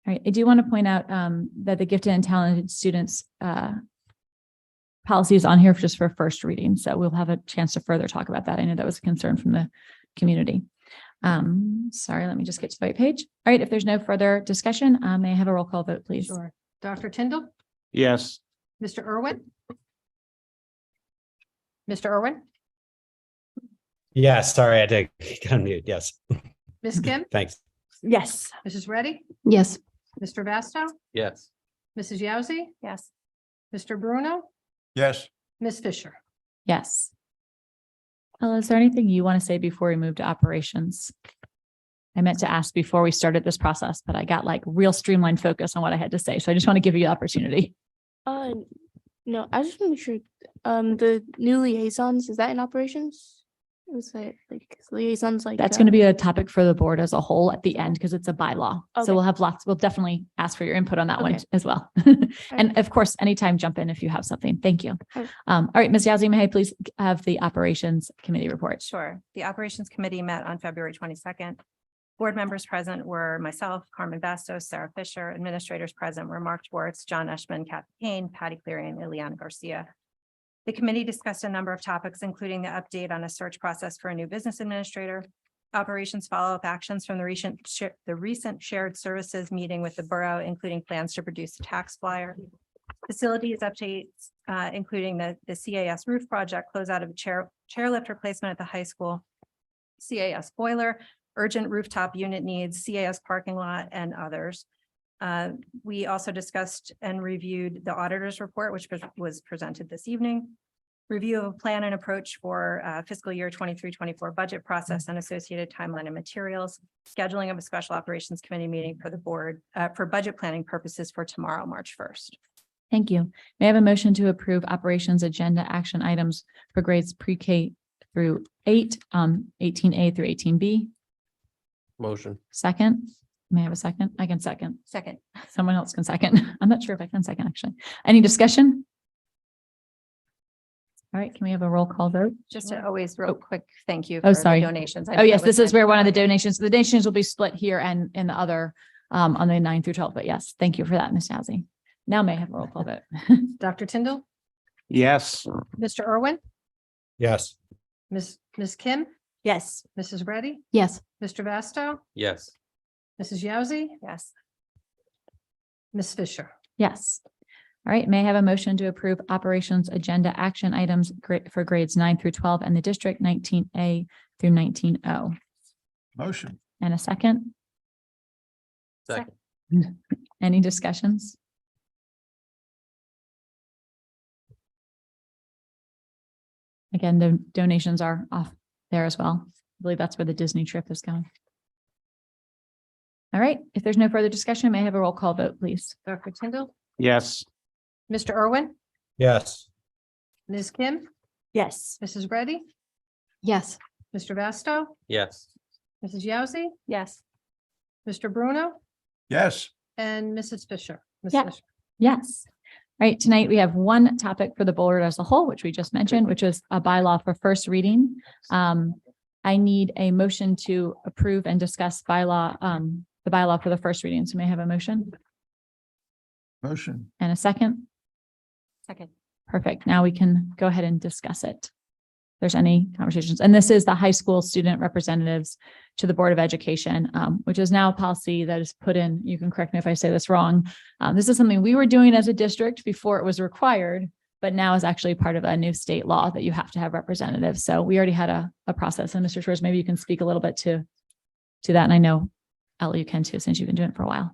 All right, I do want to point out that the gifted and talented students policy is on here just for first reading, so we'll have a chance to further talk about that. I know that was a concern from the community. Sorry, let me just get to the right page. All right, if there's no further discussion, may I have a roll call vote, please? Sure. Dr. Tyndall, Yes. Mr. Irwin. Mr. Irwin, Yes, sorry, I had to get on mute. Yes, Ms. Kim, thanks. Yes. Mrs. Reddy, Yes. Mr. Vasto, Yes. Mrs. Yauzi, Yes. Mr. Bruno, Yes. Ms. Fisher. Yes. Ella, is there anything you want to say before we move to operations? I meant to ask before we started this process, but I got like real streamlined focus on what I had to say. So I just want to give you the opportunity. No, I just want to make sure, the new liaisons, is that in operations? Was that like liaisons like? That's going to be a topic for the board as a whole at the end because it's a bylaw. Okay. So we'll definitely ask for your input on that one Okay. as well. And of course, anytime jump in if you have something. Thank you. All right. All right, Ms. Yauzi, may I please have the operations committee report? Sure. The Operations Committee met on February 22nd. Board members present were myself, Carmen Bastos, Sarah Fisher. Administrators present were Mark Schwartz, John Eschman, Kathy Kane, Patty Cleary, and Ileana Garcia. The committee discussed a number of topics, including the update on a search process for a new business administrator, operations follow-up actions from the recent shared services meeting with the borough, including plans to produce a tax flyer, facilities updates, including the CAS roof project, closeout of chairlift replacement at the high school, CAS boiler, urgent rooftop unit needs, CAS parking lot, and others. We also discussed and reviewed the auditor's report, which was presented this evening. Review of a plan and approach for fiscal year 23-24 budget process and associated timeline and materials. Scheduling of a special operations committee meeting for the board for budget planning purposes for tomorrow, March 1st. Thank you. May I have a motion to approve operations agenda action items for grades pre-K through 8, 18A through 18B? Motion. Second, may I have a second? I can second. Second. Someone else can second. I'm not sure if I can second, actually. Any discussion? All right, can we have a roll call vote? Just to always real quick, thank you. Oh, for the sorry. Donations. I Oh, know yes, that was this is where one of the mentioned. donations will be split here and in the other on the 9 through 12. But yes, thank you for that, Ms. Yauzi. Now may I have a roll call vote? Dr. Tyndall, Yes. Mr. Irwin, Yes. Ms. Kim, Yes. Mrs. Reddy, Yes. Mr. Vasto, Yes. Mrs. Yauzi, Yes. Ms. Fisher. Yes. All right, may I have a motion to approve operations agenda action items for grades 9 through 12 and the district 19A through 19O? Motion. And a second? Second. Any discussions? Again, the donations are off there as well. I believe that's where the Disney trip is going. All right, if there's no further discussion, may I have a roll call vote, please? Dr. Tyndall, Yes. Mr. Irwin, Yes. Ms. Kim, Yes. Mrs. Reddy, Yes. Mr. Vasto, Yes. Mrs. Yauzi, Yes. Mr. Bruno, Yes. and Mrs. Fisher. Ms. Yeah. Fisher. Yes. All right, tonight we have one topic for the board as a whole, which we just mentioned, which is a bylaw for first reading. I need a motion to approve and discuss bylaw, the bylaw for the first reading. So may I have a motion Motion. and a second? Second. Perfect. Now we can go ahead and discuss it. If there's any conversations. And this is the high school student representatives to the Board of Education, which is now a policy that is put in. You can correct me if I say this wrong. This is something we were doing as a district before it was required, but now is actually part of a new state law that you have to have representatives. So we already had a process. And Mr. Schwartz, maybe you can speak a little bit to that. And I know Ella, you can too, since you've been doing it for a while.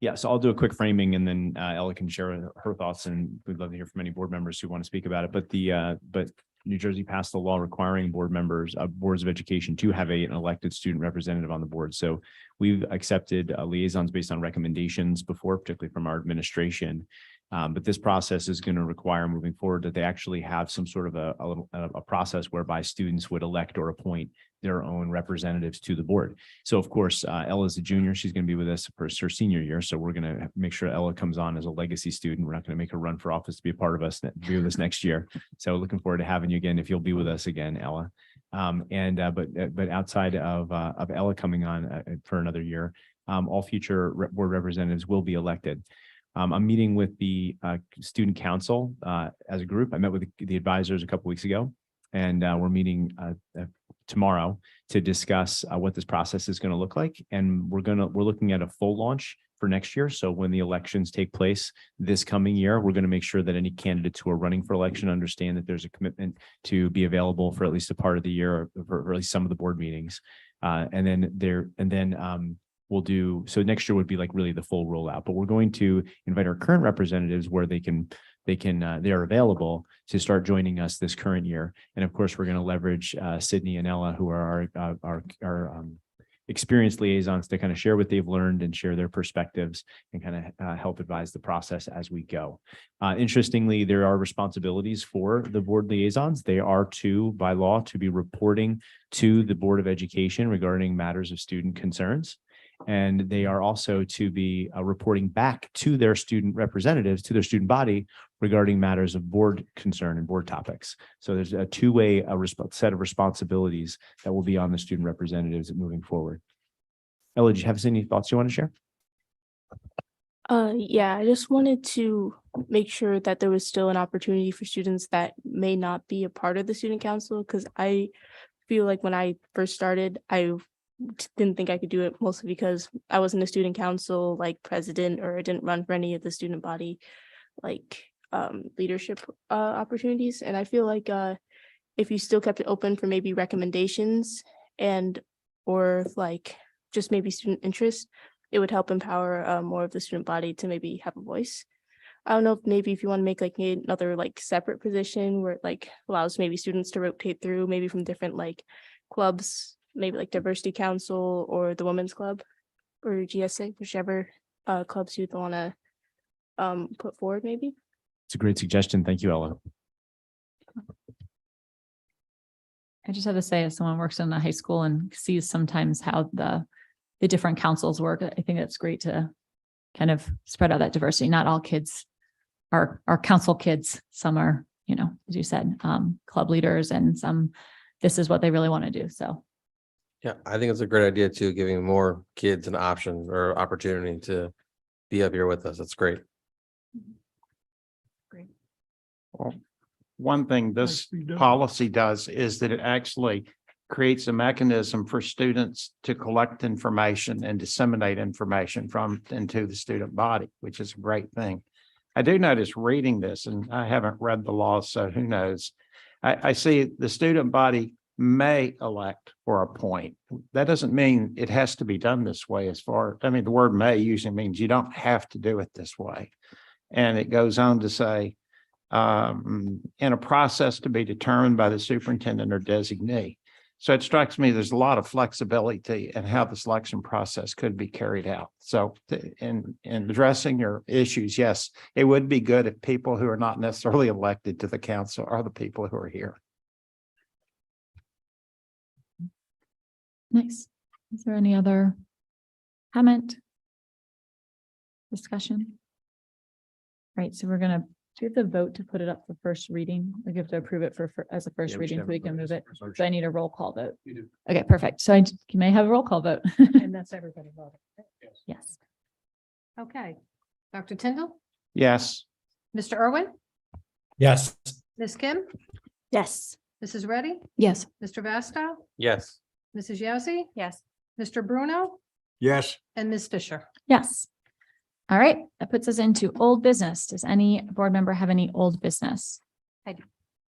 Yeah, so I'll do a quick framing and then Ella can share her thoughts, and we'd love to hear from any board members who want to speak about it. But New Jersey passed a law requiring board members, boards of education to have an elected student representative on the board. So we've accepted liaisons based on recommendations before, particularly from our administration. But this process is going to require moving forward that they actually have some sort of a process whereby students would elect or appoint their own representatives to the board. So of course, Ella's a junior. She's going to be with us for her senior year. So we're going to make sure Ella comes on as a legacy student. We're not going to make her run for office to be a part of us, be with us next year. So looking forward to having you again, if you'll be with us again, Ella. But outside of Ella coming on for another year, all future board representatives will be elected. I'm meeting with the student council as a group. I met with the advisors a couple weeks ago, and we're meeting tomorrow to discuss what this process is going to look like. And we're looking at a full launch for next year. So when the elections take place this coming year, we're going to make sure that any candidates who are running for election understand that there's a commitment to be available for at least a part of the year or for at least some of the board meetings. We'll do, so next year would be like really the full rollout, but we're going to invite our current representatives where they are available to start joining us this current year. And of course, we're going to leverage Sydney and Ella, who are our experienced liaisons, to kind of share what they've learned and share their perspectives and kind of help advise the process as we go. Interestingly, there are responsibilities for the board liaisons. They are by law to be reporting to the Board of Education regarding matters of student concerns. And they are also to be reporting back to their student representatives, to their student body, regarding matters of board concern and board topics. So there's a two-way set of responsibilities that will be on the student representatives moving forward. Ella, do you have any thoughts you want to share? Yeah, I just wanted to make sure that there was still an opportunity for students that may not be a part of the student council, because I feel like when I first started, I didn't think I could do it, mostly because I wasn't a student council like president, or I didn't run for any of the student body like leadership opportunities. And I feel like if you still kept it open for maybe recommendations or like just maybe student interest, it would help empower more of the student body to maybe have a voice. I don't know if maybe if you want to make like another like separate position where it like allows maybe students to rotate through maybe from different like clubs, maybe like Diversity Council or the Women's Club or GSA, whichever clubs you'd want to put forward maybe. It's a great suggestion. Thank you, Ella. I just have to say, as someone who works in a high school and sees sometimes how the different councils work, I think it's great to kind of spread out that diversity. Not all kids are council kids. Some are, as you said, club leaders, and some, this is what they really want to do. So. Yeah, I think it's a great idea too, giving more kids an option or opportunity to be up here with us. That's great. Great. Well, one thing this policy does is that it actually creates a mechanism for students to collect information and disseminate information into the student body, which is a great thing. I do notice reading this, and I haven't read the law, so who knows? I see the student body may elect or appoint. That doesn't mean it has to be done this way. The word may usually means you don't have to do it this way. And it goes on to say, in a process to be determined by the superintendent or designee. So it strikes me there's a lot of flexibility in how the selection process could be carried out. So in addressing your issues, yes, it would be good if people who are not necessarily elected to the council are the people who are here. Nice. Is there any other comment? Discussion? Right, so we're gonna do the vote to put it up for first reading. We have to approve it as a first reading so we can move it. So I need a roll call vote. You do. Okay, perfect. So you may have a roll call vote. And that's everybody voting. Yes. Okay. Dr. Tyndall, Yes. Mr. Irwin, Yes. Ms. Kim, Yes. Mrs. Reddy, Yes. Mr. Vasto, Yes. Mrs. Yazzie, Yes. Mr. Bruno, Yes. and Ms. Fisher. Yes. All right, that puts us into old business. Does any board member have any old business? I do.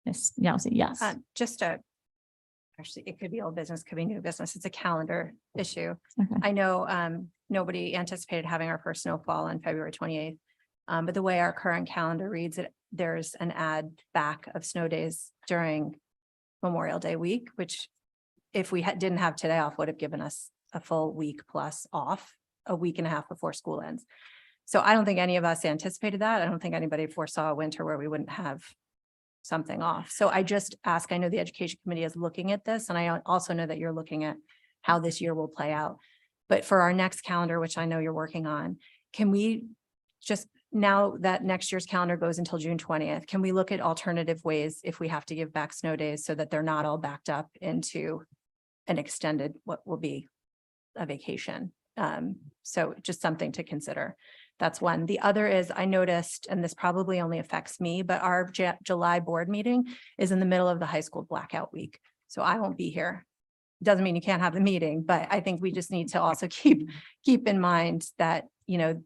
Ms. Yelsey, yes. Actually, it could be old business, could be new business. It's a calendar issue. Okay. I know nobody anticipated having our first snowfall on February 28th. But the way our current calendar reads it, there's an add back of snow days during Memorial Day week, which if we didn't have today off, would have given us a full week plus off, a week and a half before school ends. So I don't think any of us anticipated that. I don't think anybody foresaw a winter where we wouldn't have something off. So I just ask, I know the education committee is looking at this, and I also know that you're looking at how this year will play out. But for our next calendar, which I know you're working on, can we just, now that next year's calendar goes until June 20th, can we look at alternative ways if we have to give back snow days so that they're not all backed up into an extended, what will be a vacation? So just something to consider. That's one. The other is I noticed, and this probably only affects me, but our July board meeting is in the middle of the high school blackout week. So I won't be here Doesn't mean you can't have the meeting, but I think we just need to also keep in mind that, you know,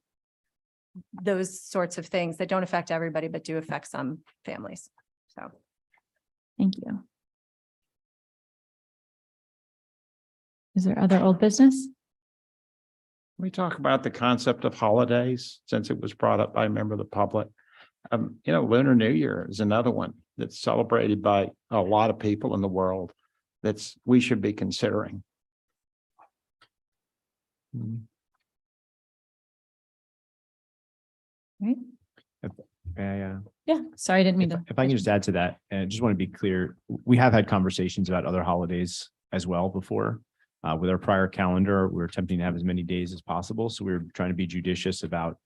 those sorts of things that don't affect everybody, but do affect some families. So. Thank you. Is there other old business? We talk about the concept of holidays, since it was brought up by a member of the public. Lunar New Year is another one that's celebrated by a lot of people in the world we should be considering. Right. Yeah. Sorry, I didn't mean to. If I can just add to that, and I just want to be clear, we have had conversations about other holidays as well before. With our prior calendar, we were attempting to have as many days as possible. So we were trying to be judicious about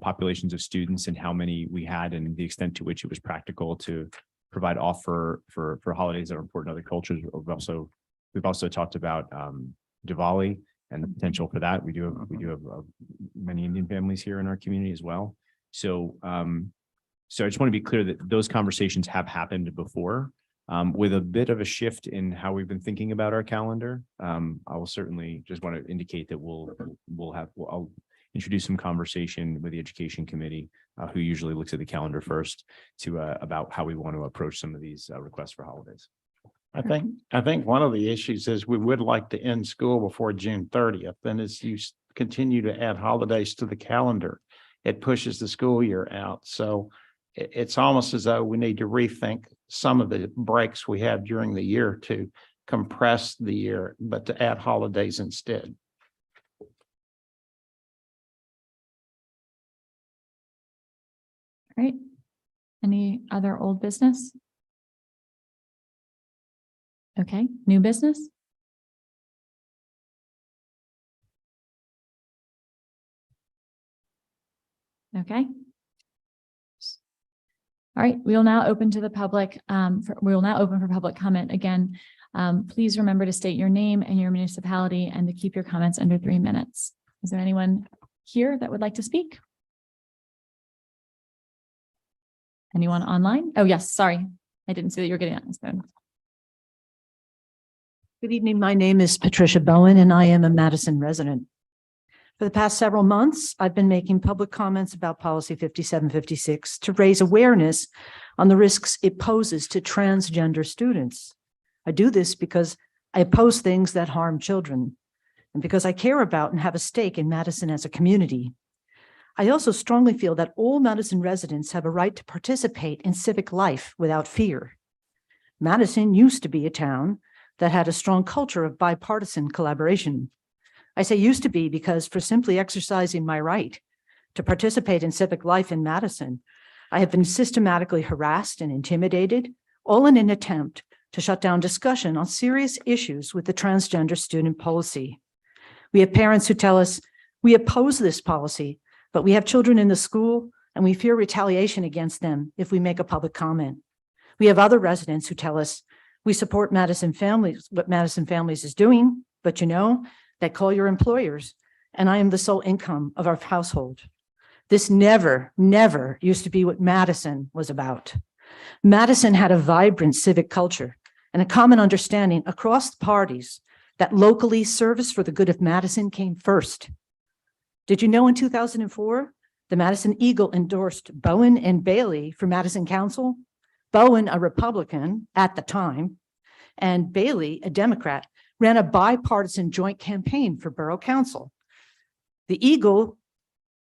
populations of students and how many we had and the extent to which it was practical to provide off for holidays that are important to other cultures. We've also talked about Diwali and the potential for that. We do have many Indian families here in our community as well. So I just want to be clear that those conversations have happened before. With a bit of a shift in how we've been thinking about our calendar, I will certainly just want to indicate that I'll introduce some conversation with the education committee, who usually looks at the calendar first, about how we want to approach some of these requests for holidays. I think one of the issues is we would like to end school before June 30th. And as you continue to add holidays to the calendar, it pushes the school year out. So it's almost as though we need to rethink some of the breaks we have during the year to compress the year, but to add holidays instead. Great. Any other old business? Okay, new business? Okay. All right, we will now open to the public. We will now open for public comment again. Please remember to state your name and your municipality and to keep your comments under 3 minutes. Is there anyone here that would like to speak? Anyone online? Oh, yes, sorry. I didn't see that you were getting on this phone. Good evening. My name is Patricia Bowen, and I am a Madison resident. For the past several months, I've been making public comments about Policy 5756 to raise awareness on the risks it poses to transgender students. I do this because I oppose things that harm children, and because I care about and have a stake in Madison as a community. I also strongly feel that all Madison residents have a right to participate in civic life without fear. Madison used to be a town that had a strong culture of bipartisan collaboration. I say used to be because for simply exercising my right to participate in civic life in Madison, I have been systematically harassed and intimidated, all in an attempt to shut down discussion on serious issues with the transgender student policy. We have parents who tell us, we oppose this policy, but we have children in the school and we fear retaliation against them if we make a public comment. We have other residents who tell us, we support Madison Families, what Madison Families is doing, but they call your employers, and I am the sole income of our household. This never used to be what Madison was about. Madison had a vibrant civic culture and a common understanding across the parties that locally service for the good of Madison came first. Did you know in 2004, the Madison Eagle endorsed Bowen and Bailey for Madison Council? Bowen, a Republican at the time, and Bailey, a Democrat, ran a bipartisan joint campaign for Borough Council. The Eagle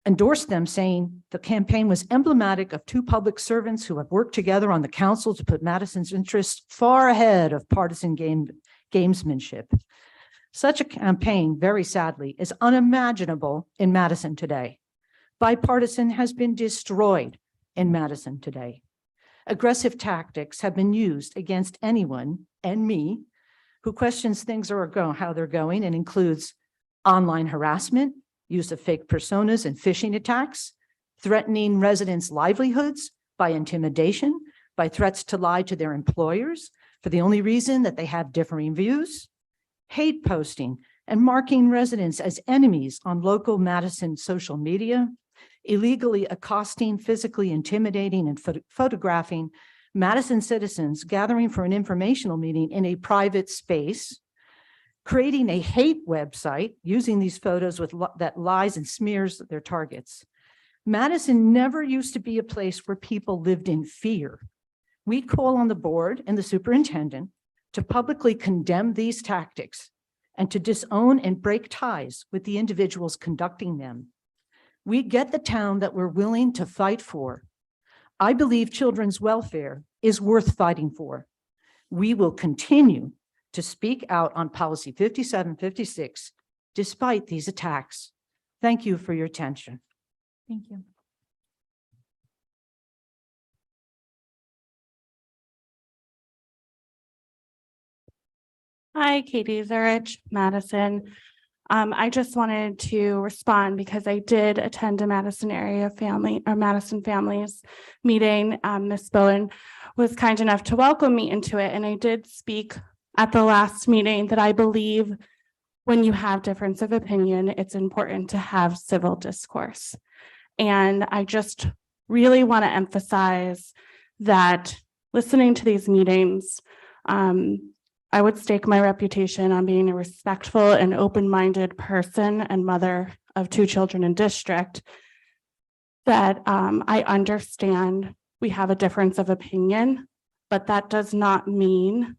endorsed them, saying the campaign was emblematic of two public servants who have worked together on the council to put Madison's interests far ahead of partisan gamesmanship. Such a campaign, very sadly, is unimaginable in Madison today. Bipartisan has been destroyed in Madison today. Aggressive tactics have been used against anyone, and me, who questions things or how they're going, and includes online harassment, use of fake personas and phishing attacks, threatening residents' livelihoods by intimidation, by threats to lie to their employers for the only reason that they have differing views, hate posting and marking residents as enemies on local Madison social media, illegally accosting, physically intimidating, and photographing Madison citizens gathering for an informational meeting in a private space, creating a hate website using these photos that lies and smears their targets. Madison never used to be a place where people lived in fear. We call on the board and the superintendent to publicly condemn these tactics and to disown and break ties with the individuals conducting them. We get the town that we're willing to fight for. I believe children's welfare is worth fighting for. We will continue to speak out on policy 5756 despite these attacks. Thank you for your attention. Thank you. Hi, Katie Zurich, Madison. I just wanted to respond because I did attend a Madison area family or Madison families meeting. Ms. Bowen was kind enough to welcome me into it. And I did speak at the last meeting that I believe when you have difference of opinion, it's important to have civil discourse. And I just really want to emphasize that listening to these meetings, I would stake my reputation on being a respectful and open-minded person and mother of 2 children in district, that I understand we have a difference of opinion, but that does not mean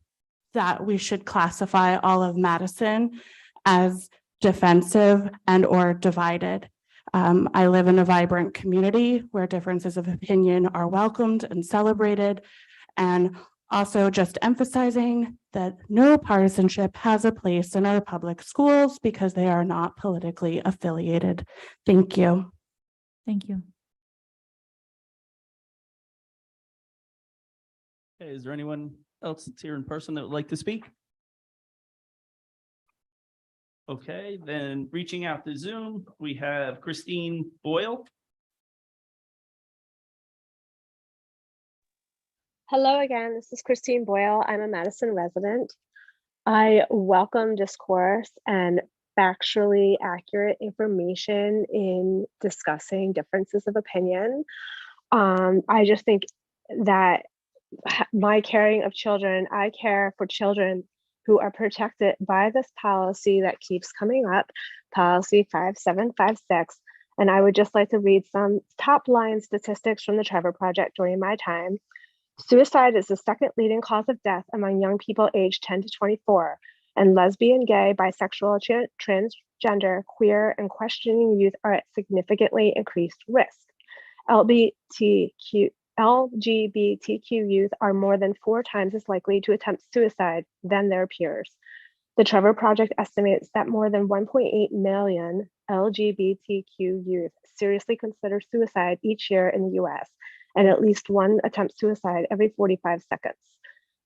that we should classify all of Madison as defensive and or divided. I live in a vibrant community where differences of opinion are welcomed and celebrated, and also just emphasizing that no partisanship has a place in our public schools because they are not politically affiliated. Thank you. Thank you. Okay, is there anyone else that's here in person that would like to speak? Okay, then reaching out to Zoom, we have Christine Boyle. Hello again, this is Christine Boyle. I'm a Madison resident. I welcome discourse and factually accurate information in discussing differences of opinion. I just think that my caring of children, I care for children who are protected by this policy that keeps coming up, policy 5756. And I would just like to read some top line statistics from the Trevor Project during my time. Suicide is the second leading cause of death among young people aged 10 to 24, and lesbian, gay, bisexual, transgender, queer, and questioning youth are at significantly increased risk. LGBTQ youth are more than 4 times as likely to attempt suicide than their peers. The Trevor Project estimates that more than 1.8 million LGBTQ youth seriously consider suicide each year in the US, and at least one attempts suicide every 45 seconds.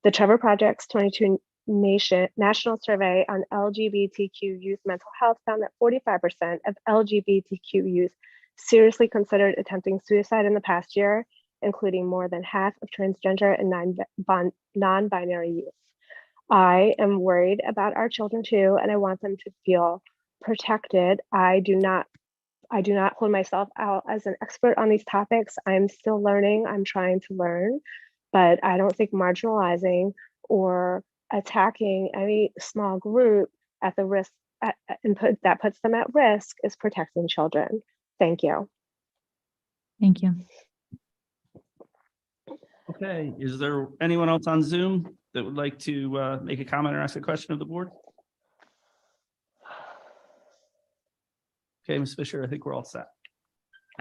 The Trevor Project's 22 national survey on LGBTQ youth mental health found that 45% of LGBTQ youth seriously considered attempting suicide in the past year, including more than half of transgender and non-binary youth. I am worried about our children too, and I want them to feel protected. I do not hold myself out as an expert on these topics. I'm still learning, I'm trying to learn, but I don't think marginalizing or attacking any small group at the risk that puts them at risk is protecting children. Thank you. Thank you. Okay, is there anyone else on Zoom that would like to make a comment or ask a question of the board? Okay, Ms. Fisher, I think we're all set.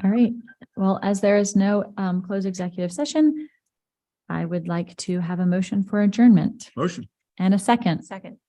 All right. Well, as there is no closed executive session, I would like to have a motion for adjournment. Motion. And a second. Second.